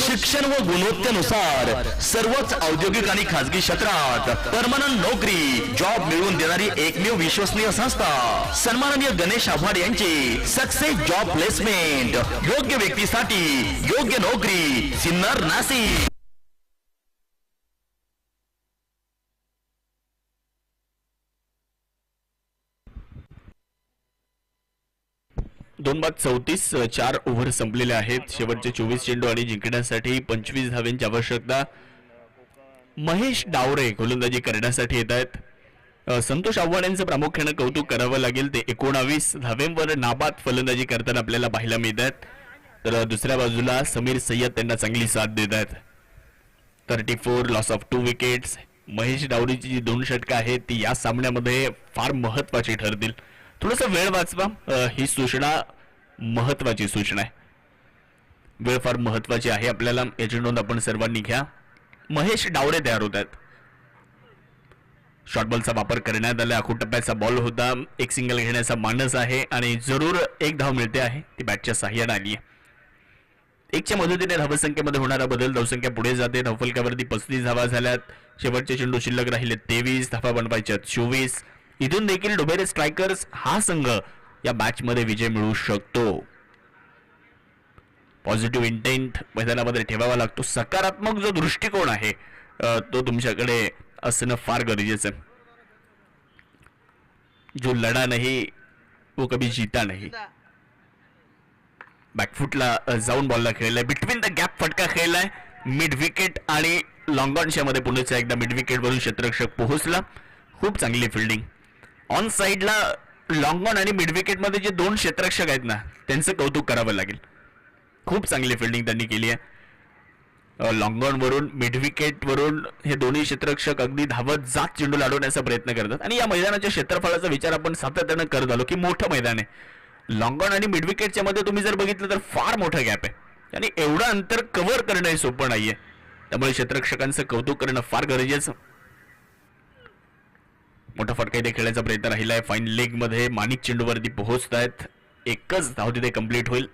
शिक्षण व गुणवत्तेनुसार सर्वच औद्योगिक आणि खाजगी क्षेत्रात परमनंट नोकरी जॉब मिळवून देणारी एकमेव विश्वसनीय संस्था सन्माननीय गणेश आव्हाड यांची सक्सेस जॉब प्लेसमेंट. योग्य व्यक्तीसाठी योग्य नोकरी, सिन्नर नाशिक. 2:34 4 ओव्हर संपलेले आहेत. शेवटचे 24 चेंडू आणि जिंकण्यासाठी 25 धावांची आवश्यकता. महेश डावरे गोलंदाजी करण्यासाठी येत आहेत. संतोष आव्हाड यांचं प्रामुख्याने कौतुक करावं लागेल. ते 19 धावेंवर नाबाद फलंदाजी करताना आपल्याला पाहायला मिळत आहेत. तर दुसऱ्या बाजूला समीर सय्यद त्यांना चांगली साथ देत आहेत. 34 लॉस ऑफ 2 विकेट्स. महेश डावरेची जी 2 षटकं आहेत ती या सामन्यामध्ये फार महत्वाची ठरतील. थोडासा वेळ वाचवा. ही सूचना महत्वाची सूचना आहे. वेळ फार महत्वाची आहे आपल्याला, याची नोंद आपण सर्वांनी घ्या. महेश डावरे तयार होत आहेत. शॉर्ट बॉलचा वापर करण्यात आला. आखूड टप्प्याचा बॉल होता. एक सिंगल घेण्याचा मानस आहे आणि जरूर एक धाव मिळते आहे. ती बॅटच्या साह्याने आली आहे. 1च्या मदतीने धावसंख्येमध्ये होणारा बदल. धावसंख्या पुढे जाते. धावफलकावरती 35 धावा झाल्यात. शेवटचे चेंडू शिल्लक राहिले 23 धावा बनवायच्या 24. इथून देखील डुबेरे स्ट्रायकर्स हा संघ या मॅच मध्ये विजय मिळवू शकतो. पॉझिटिव्ह इंटेंट मैदानामध्ये ठेवावा लागतो. सकारात्मक जो दृष्टिकोन आहे तो तुमच्याकडे असणं फार गरजेचं आहे. जो लढा नाही वो कभी जीता नाही. बॅकफुटला जाऊन बॉलला खेळलाय. बिटवीन द गॅप फटका खेळलाय. मिड विकेट आणि लॉंग ऑनच्या मध्ये पुन्हा एकदा मिड विकेट वरून क्षेत्ररक्षक पोहोचला. खूप चांगली फिल्डिंग. ऑन साइडला लॉंग ऑन आणि मिड विकेट मध्ये जे 2 क्षेत्ररक्षक आहेत ना त्यांचं कौतुक करावं लागेल. खूप चांगली फिल्डिंग त्यांनी केली आहे. लॉंग ऑन वरून मिड विकेट वरून हे दोन्ही क्षेत्ररक्षक अगदी धावत जात चेंडू लाडवण्याचा प्रयत्न करतात. आणि या मैदानाच्या क्षेत्रफळाचा विचार आपण सातत्यानं करत आलो की मोठं मैदान आहे. लॉंग ऑन आणि मिड विकेटच्या मध्ये तुम्ही जर बघितलं तर फार मोठा गॅप आहे आणि एवढं अंतर कव्हर करणं हे सोपं नाहीये. त्यामुळे क्षेत्ररक्षकांचं कौतुक करणं फार गरजेचं. मोठा फटका इथे खेळायचा प्रयत्न राहिलाय. फाईन लेग मध्ये माणिक चेंडूवरती पोहोचत आहेत. एकच धाव तिथे कंप्लीट होईल.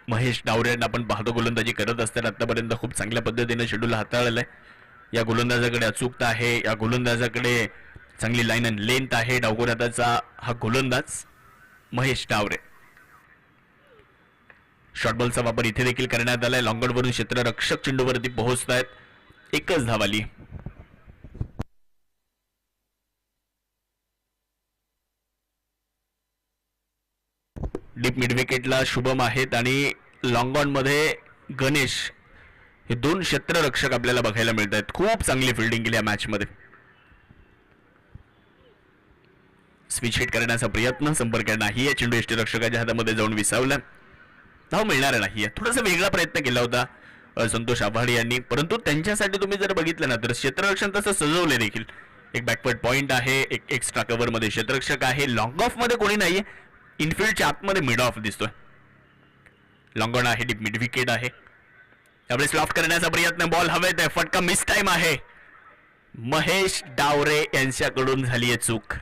महेश डावरे यांना आपण पाहतो गोलंदाजी करत असताना आतापर्यंत खूप चांगल्या पद्धतीने शेड्यूल हाताळलेलं आहे. या गोलंदाजाकडे अचूकता आहे. या गोलंदाजाकडे चांगली लाईन अँड लेंथ आहे. डावगोलंदाजाचा हा गोलंदाज महेश डावरे. शॉर्ट बॉलचा वापर इथे देखील करण्यात आलाय. लॉंगॉन वरून क्षेत्ररक्षक चेंडूवरती पोहोचत आहेत. एकच धाव आली. डीप मिड विकेटला शुभम आहेत आणि लॉंग ऑन मध्ये गणेश. हे 2 क्षेत्ररक्षक आपल्याला बघायला मिळत आहेत. खूप चांगली फिल्डिंग केली या मॅच मध्ये. स्विच हिट करण्याचा प्रयत्न. संपर्क नाही आहे. चेंडू यष्टीरक्षकाच्या हातामध्ये जाऊन विसावला. धाव मिळणार नाही. थोडासा वेगळा प्रयत्न केला होता संतोष आव्हाड यांनी, परंतु त्यांच्यासाठी तुम्ही जर बघितलं ना तर क्षेत्ररक्षण तसं सजवले देखील. एक बॅकवर्ड पॉइंट आहे. एक एक्स्ट्रा कव्हर मध्ये क्षेत्ररक्षक आहे. लॉंग ऑफ मध्ये कोणी नाहीये. इनफिल्डच्या आतमध्ये मिड ऑफ दिसतोय. लॉंग ऑन आहे. डीप मिड विकेट आहे. त्यामुळे स्लॉफ्ट करण्याचा प्रयत्न. बॉल हवेत आहे. फटका मिस टाइम आहे. महेश डावरे यांच्याकडून झालीय चूक.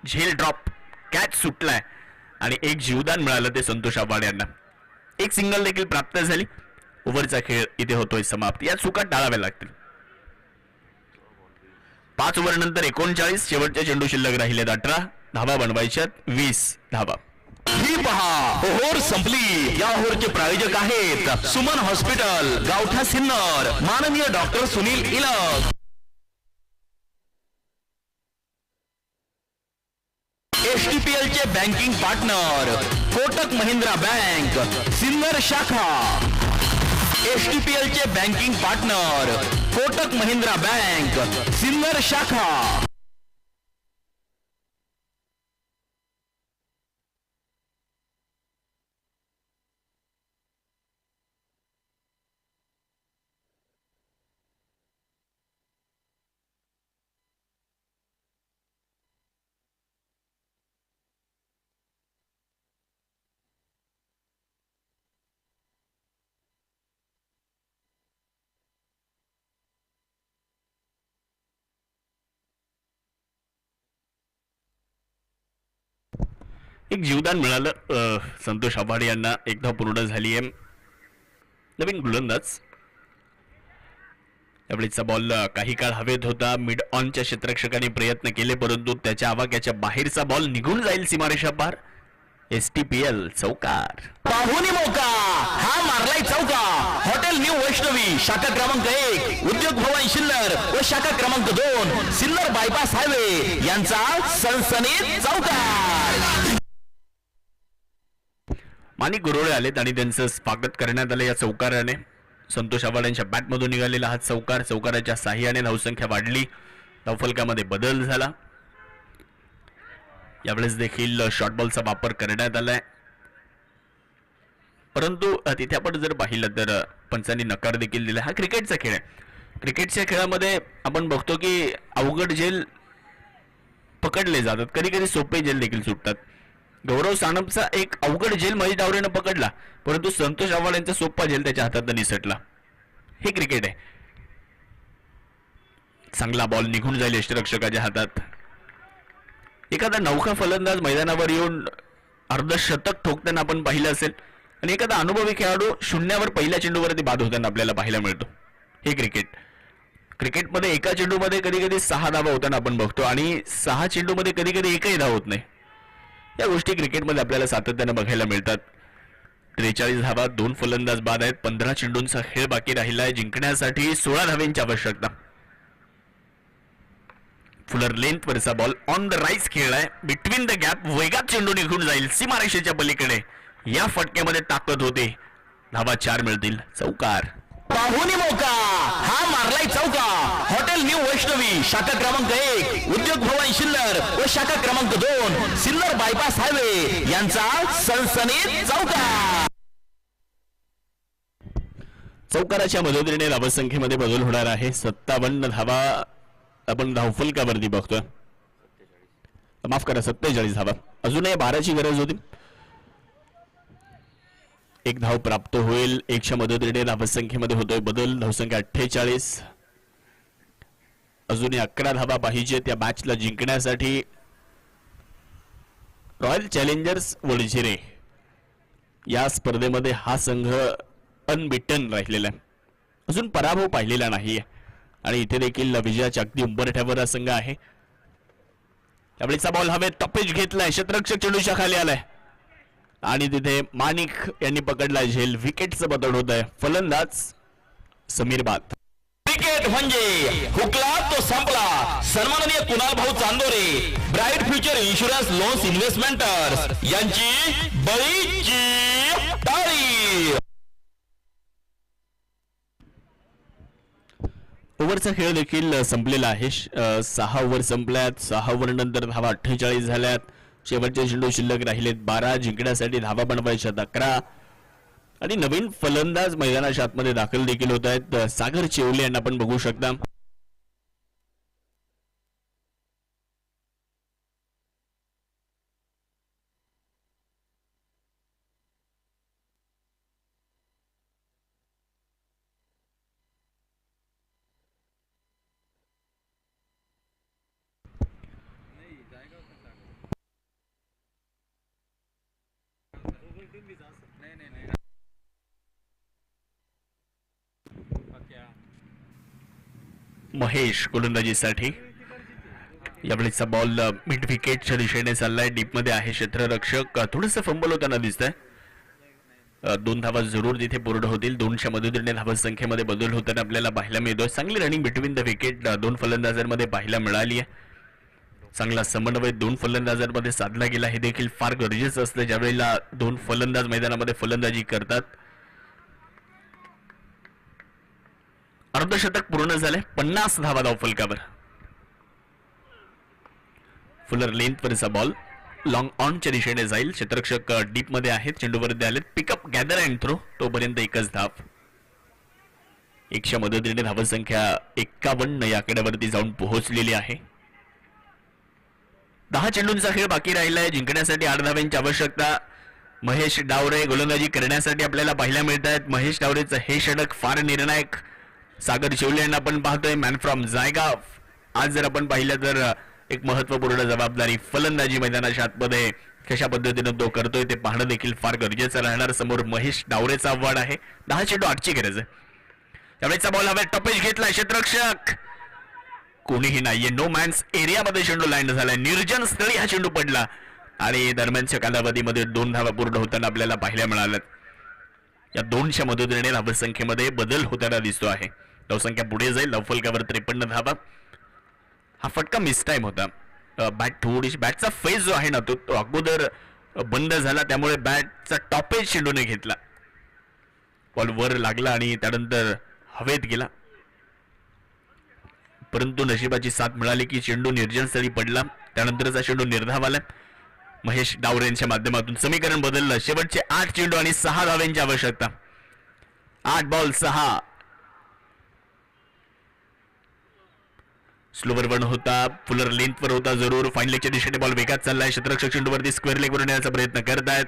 झेल ड्रॉप. कॅच सुटलाय आणि एक जीवदान मिळालं ते संतोष आव्हाड यांना. एक सिंगल देखील प्राप्त झाली. ओव्हरचा खेळ इथे होतोय समाप्त. या चुका टाळाव्या लागतील. 5 ओव्हर नंतर 39. शेवटच्या चेंडू शिल्लक राहिलेत 18. धावा बनवायच्यात 20 धावा. ही पहा ओव्हर संपली. या ओव्हरचे प्रायोजक आहेत सुमन हॉस्पिटल, गावठा सिन्नर, माननीय डॉक्टर सुनील इलक. एसटीपीएल चे banking partner Kotak Mahindra bank, Sinnar शाखा. एसटीपीएल चे banking partner Kotak Mahindra bank, Sinnar शाखा. एक जीवदान मिळालं संतोष आव्हाड यांना. एक धाव पूर्ण झाली आहे. नवीन गोलंदाज. यावेळीचा बॉल काही काळ हवेत होता. मिड ऑनच्या क्षेत्ररक्षकाने प्रयत्न केले परंतु त्याच्या आवाक्याच्या बाहेरचा बॉल निघून जाईल सीमारेषा पार. STPL चौकार. पाहुणी मोका हा मारलाय चौका. हॉटेल न्यू वैष्णवी शाखा क्रमांक 1 उद्योग भवन सिन्नर व शाखा क्रमांक 2 सिन्नर बायपास हायवे यांचा सनसनीत चौकार. माणिक गुरोळे आलेत आणि त्यांचं स्वागत करण्यात आलं या चौकाराने. संतोष आव्हाड यांच्या बॅटमधून निघालेला हा चौकार. चौकाराच्या साह्याने धावसंख्या वाढली. धावफलकामध्ये बदल झाला. यावेळेस देखील शॉर्ट बॉलचा वापर करण्यात आलाय परंतु तिथे आपण जर पाहिलं तर पंचांनी नकार देखील दिला. हा क्रिकेटचा खेळ आहे. क्रिकेटच्या खेळामध्ये आपण बघतो की अवघड झेल पकडले जातात. कधी कधी सोपे झेल देखील सुटतात. गौरव सानपचा एक अवघड झेल महेश डावरेनं पकडला परंतु संतोष आव्हाड यांचा सोपा झेल त्याच्या हातात निसटला. हे क्रिकेट आहे. चांगला बॉल निघून जाईल यष्टिरक्षकाच्या हातात. एखादा नौका फलंदाज मैदानावर येऊन अर्धशतक ठोकताना आपण पाहिलं असेल आणि एखादा अनुभवी खेळाडू शून्यावर पहिल्या चेंडूवरती बाद होताना आपल्याला पाहायला मिळतो. हे क्रिकेट. क्रिकेटमध्ये एका चेंडूमध्ये कधी कधी 6 धावा होताना आपण बघतो आणि 6 चेंडूमध्ये कधी कधी एकही धाव होत नाही. या गोष्टी क्रिकेटमध्ये आपल्याला सातत्याने बघायला मिळतात. 43 धावा, 2 फलंदाज बाद आहेत. 15 चेंडूंचा खेळ बाकी राहिला आहे. जिंकण्यासाठी 16 धावांची आवश्यकता. फुलर लेंथ वरचा बॉल ऑन द राईज खेळलाय. बिटवीन द गॅप वेगात चेंडू निघून जाईल सीमारेषेच्या पलीकडे. या फटक्यामध्ये ताकद होते. धावा 4 मिळतील. चौकार. पाहुणी मोका हा मारलाय चौका. हॉटेल न्यू वैष्णवी शाखा क्रमांक 1 उद्योग भवन सिन्नर व शाखा क्रमांक 2 सिन्नर बायपास हायवे यांचा सनसनीत चौकार. चौकाराच्या मदतीने धावसंख्येमध्ये बदल होणार आहे. 57 धावा आपण धावफलकावरती बघतोय. माफ करा, 47 धावा. अजूनही 12ची गरज होती. एक धाव प्राप्त होईल. 1च्या मदतीने धावसंख्येमध्ये होतोय बदल. धावसंख्या 48. अजूनही 11 धावा पाहिजे त्या मॅचला जिंकण्यासाठी. रॉयल चॅलेंजर्स वडझिरे या स्पर्धेमध्ये हा संघ अनबिटन राहिलेला आहे. अजून पराभव पाहिलेला नाहीये आणि इथे देखील विजयाच्या अगदी उंबरठ्यावर हा संघ आहे. त्यावेळीचा बॉल हवेत टप्पेज घेतलाय. क्षेत्ररक्षक चेंडूच्या खाली आलाय आणि तिथे माणिक यांनी पकडला झेल. विकेटचं बदल होत आहे. फलंदाज समीर बाद. क्रिकेट म्हणजे हुकला तो संपला. सन्माननीय कुणाल भाऊ Chandore bright future insurance loans investments यांची बळीची टाळी. ओव्हरचा खेळ देखील संपलेला आहे. 6 ओव्हर संपल्यात. 6 ओव्हर नंतर धावा 48 झाल्यात. शेवटचे चेंडू शिल्लक राहिलेत 12. जिंकण्यासाठी धावा बनवायच्या 11 आणि नवीन फलंदाज मैदानाच्या आतमध्ये दाखल देखील होत आहेत. सागर चेवले यांना आपण बघू शकता. महेश गोलंदाजीसाठी. यावेळीचा बॉल मिड विकेटच्या दिशेने चाललाय. डीप मध्ये आहे क्षेत्ररक्षक. थोडंसं फंबल होताना दिसतंय. 2 धावा जरूर तिथे पूर्ण होतील. 2च्या मदतीने धावसंख्येमध्ये बदल होताना आपल्याला पाहायला मिळतोय. चांगली रनिंग बिटवीन द विकेट 2 फलंदाजांमध्ये पाहायला मिळाली आहे. चांगला समन्वय 2 फलंदाजांमध्ये साधला गेला. हे देखील फार गरजेचं असतं ज्यावेळेला 2 फलंदाज मैदानामध्ये फलंदाजी करतात. अर्धशतक पूर्ण झाले. 50 धावा धावफलकावर. फुलर लेंथ वरचा बॉल लॉंग ऑनच्या दिशेने जाईल. क्षेत्ररक्षक डीप मध्ये आहेत. चेंडूवरती आलेत. Pick up gather and throw. तोपर्यंत एकच धाव. 1च्या मदतीने धावसंख्या 51 या आकड्यावरती जाऊन पोहोचलेली आहे. 10 चेंडूंचा खेळ बाकी राहिलाय. जिंकण्यासाठी 8 धावांची आवश्यकता. महेश डावरे गोलंदाजी करण्यासाठी आपल्याला पाहायला मिळत आहेत. महेश डावरेचं हे षटक फार निर्णायक. सागर चेवले यांना आपण पाहतोय. मॅन फ्रॉम जायगा. आज जर आपण पाहिलं तर एक महत्वपूर्ण जबाबदारी फलंदाजी मैदानाच्या आतमध्ये कशा पद्धतीनं तो करतोय ते पाहणं देखील फार गरजेचं राहणार. समोर महेश डावरेचा आव्हान आहे. 10 चेंडू 8ची गरज आहे. त्यावेळेचा बॉल हवा टपेज घेतला क्षेत्ररक्षक कोणीही नाहीये. नो मॅन्स एरियामध्ये चेंडू लँड झालाय. निर्जन स्थळी हा चेंडू पडला आणि दरम्यानच्या कालावधीमध्ये 2 धावा पूर्ण होताना आपल्याला पाहायला मिळाल्या. या 2च्या मदतीने धावसंख्येमध्ये बदल होताना दिसतो आहे. धावसंख्या पुढे जाईल. लवफलकावर 53 धावा. हा फटका मिस टाइम होता. बॅटचा फेस जो आहे ना तो अगोदर बंद झाला त्यामुळे बॅटचा टॉपेज चेंडूने घेतला. बॉल वर लागला आणि त्यानंतर हवेत गेला, परंतु नशिबाची साथ मिळाली की चेंडू निर्जन स्थळी पडला. त्यानंतरचा चेंडू निर्धाव आला. महेश डावरे यांच्या माध्यमातून समीकरण बदललं. शेवटचे 8 चेंडू आणि 6 धावांची आवश्यकता. 8 बॉल 6. स्लोवर वन होता, फुलर लेंथवर होता जरूर. फाईन लेगच्या दिशेने बॉल वेगात चाललाय. क्षेत्ररक्षक चेंडूवरती स्क्वेअर लेग वरून येण्याचा प्रयत्न करतायत.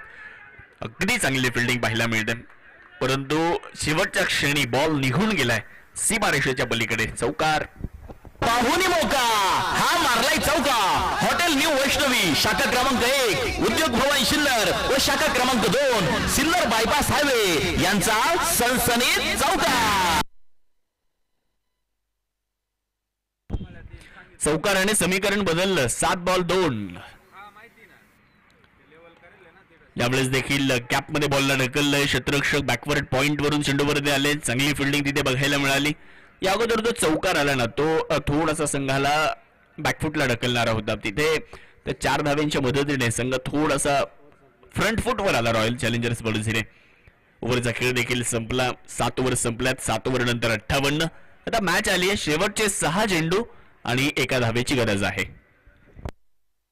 अगदी चांगली फिल्डिंग पाहायला मिळते, परंतु शेवटच्या क्षणी बॉल निघून गेलाय सीमारेषेच्या पलीकडे. चौकार. पाहुणी मौका हा मारलाय चौका. हॉटेल न्यू वैष्णवी शाखा क्रमांक 1 उद्योग भवन सिन्नर व शाखा क्रमांक 2 सिन्नर बायपास हायवे यांचा सनसनीत चौका. चौकाराने समीकरण बदललं. 7 बॉल 2. यावेळेस देखील कॅपमध्ये बॉलला ढकललंय. क्षेत्ररक्षक बॅकवर्ड पॉइंट वरून चेंडूवरती आले. चांगली फिल्डिंग तिथे बघायला मिळाली. या अगोदर जो चौकार आला ना तो थोडासा संघाला बॅकफुटला ढकलणारा होता. तिथे त्या 4 धाव्यांच्या मदतीने संघ थोडासा फ्रंट फुटवर आला रॉयल चॅलेंजर्स बडोदरा. ओव्हरचा खेळ देखील संपला. 7 ओव्हर संपल्यात. 7 ओव्हर नंतर 58. आता मॅच आली आहे. शेवटचे 6 चेंडू आणि 1 धावेची गरज आहे.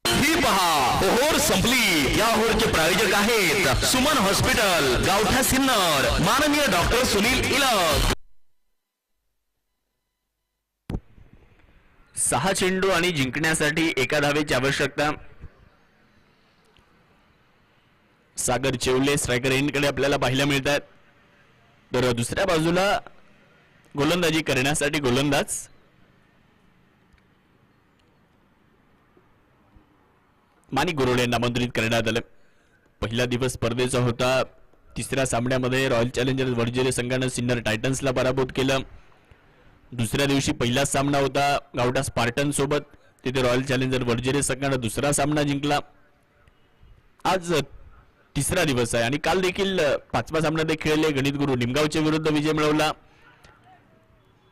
ही पहा ओव्हर संपली. या ओव्हरचे प्रायोजक आहेत सुमन हॉस्पिटल गावठा सिन्नर, माननीय डॉक्टर सुनील इलक. 6 चेंडू आणि जिंकण्यासाठी 1 धावेची आवश्यकता. सागर चेवले स्ट्रायकर एंडकडे आपल्याला पाहायला मिळतात. तर दुसऱ्या बाजूला गोलंदाजी करण्यासाठी गोलंदाज माणिक गुरोळे नामांतरित करण्यात आलं. पहिला दिवस स्पर्धेचा होता. 3ऱ्या सामन्यामध्ये रॉयल चॅलेंजर्स बडोदरा संघानं सिन्नर टायटन्सला पराभूत केलं. दुसऱ्या दिवशी पहिला सामना होता गावठा स्पार्टन सोबत. तिथे रॉयल चॅलेंजर बडोदरा संघानं दुसरा सामना जिंकला. आज 3रा दिवस आहे आणि काल देखील 5वा सामना ते खेळले. गणित गुरु निमगावच्या विरुद्ध विजय मिळवला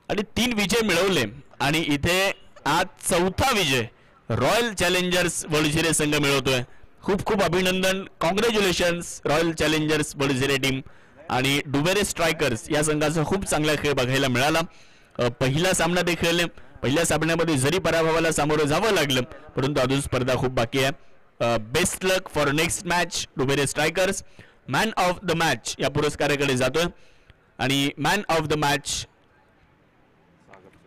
आणि 3 विजय मिळवले आणि इथे आज 4था विजय रॉयल चॅलेंजर्स बडोदरा संघ मिळवतोय. खूप खूप अभिनंदन. Congratulations royal challengers Vadodara team आणि डुबेरे स्ट्रायकर्स या संघाचा खूप चांगला खेळ बघायला मिळाला. पहिला सामना ते खेळले. पहिल्या सामन्यामध्ये जरी पराभवाला सामोरं जावं लागलं परंतु अजून स्पर्धा खूप बाकी आहे. Best luck for next match Dubere strikers. Man of the match या पुरस्काराकडे जातोय आणि मॅन ऑफ द मॅच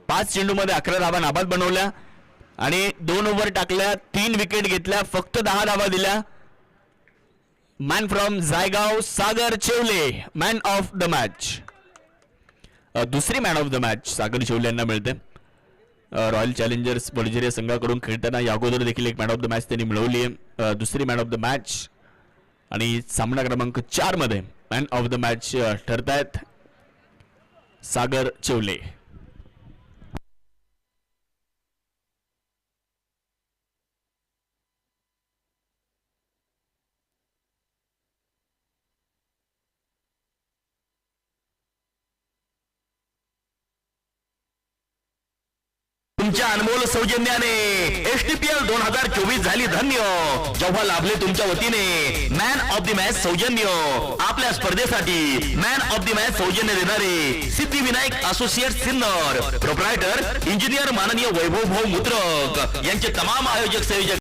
5 चेंडूमध्ये 11 धावा नाबाद बनवल्या आणि 2 ओव्हर टाकल्या. 3 विकेट घेतल्या. फक्त 10 धावा दिल्या. Man from Jaygaon Sagar Chevale man of the match. दुसरी man of the match Sagar Chevale यांना मिळते. रॉयल चॅलेंजर्स बडोदरा संघाकडून खेळताना या अगोदर देखील एक मॅन ऑफ द मॅच त्यांनी मिळवली आहे. दुसरी मॅन ऑफ द मॅच आणि सामना क्रमांक 4 मध्ये मॅन ऑफ द मॅच ठरतायत सागर चेवले. तुमच्या अनमोल सौजन्याने एसटीपीएल 2024 झाली धन्य. जेव्हा लाभले तुमच्या वतीने मॅन ऑफ द मॅच सौजन्य. आपल्या स्पर्धेसाठी मॅन ऑफ द मॅच सौजन्य देणारे Siddhivinayak associate Sinnar, proprietor engineer माननीय वैभव भाऊ मुद्रक यांचे तमाम आयोजक संयोजक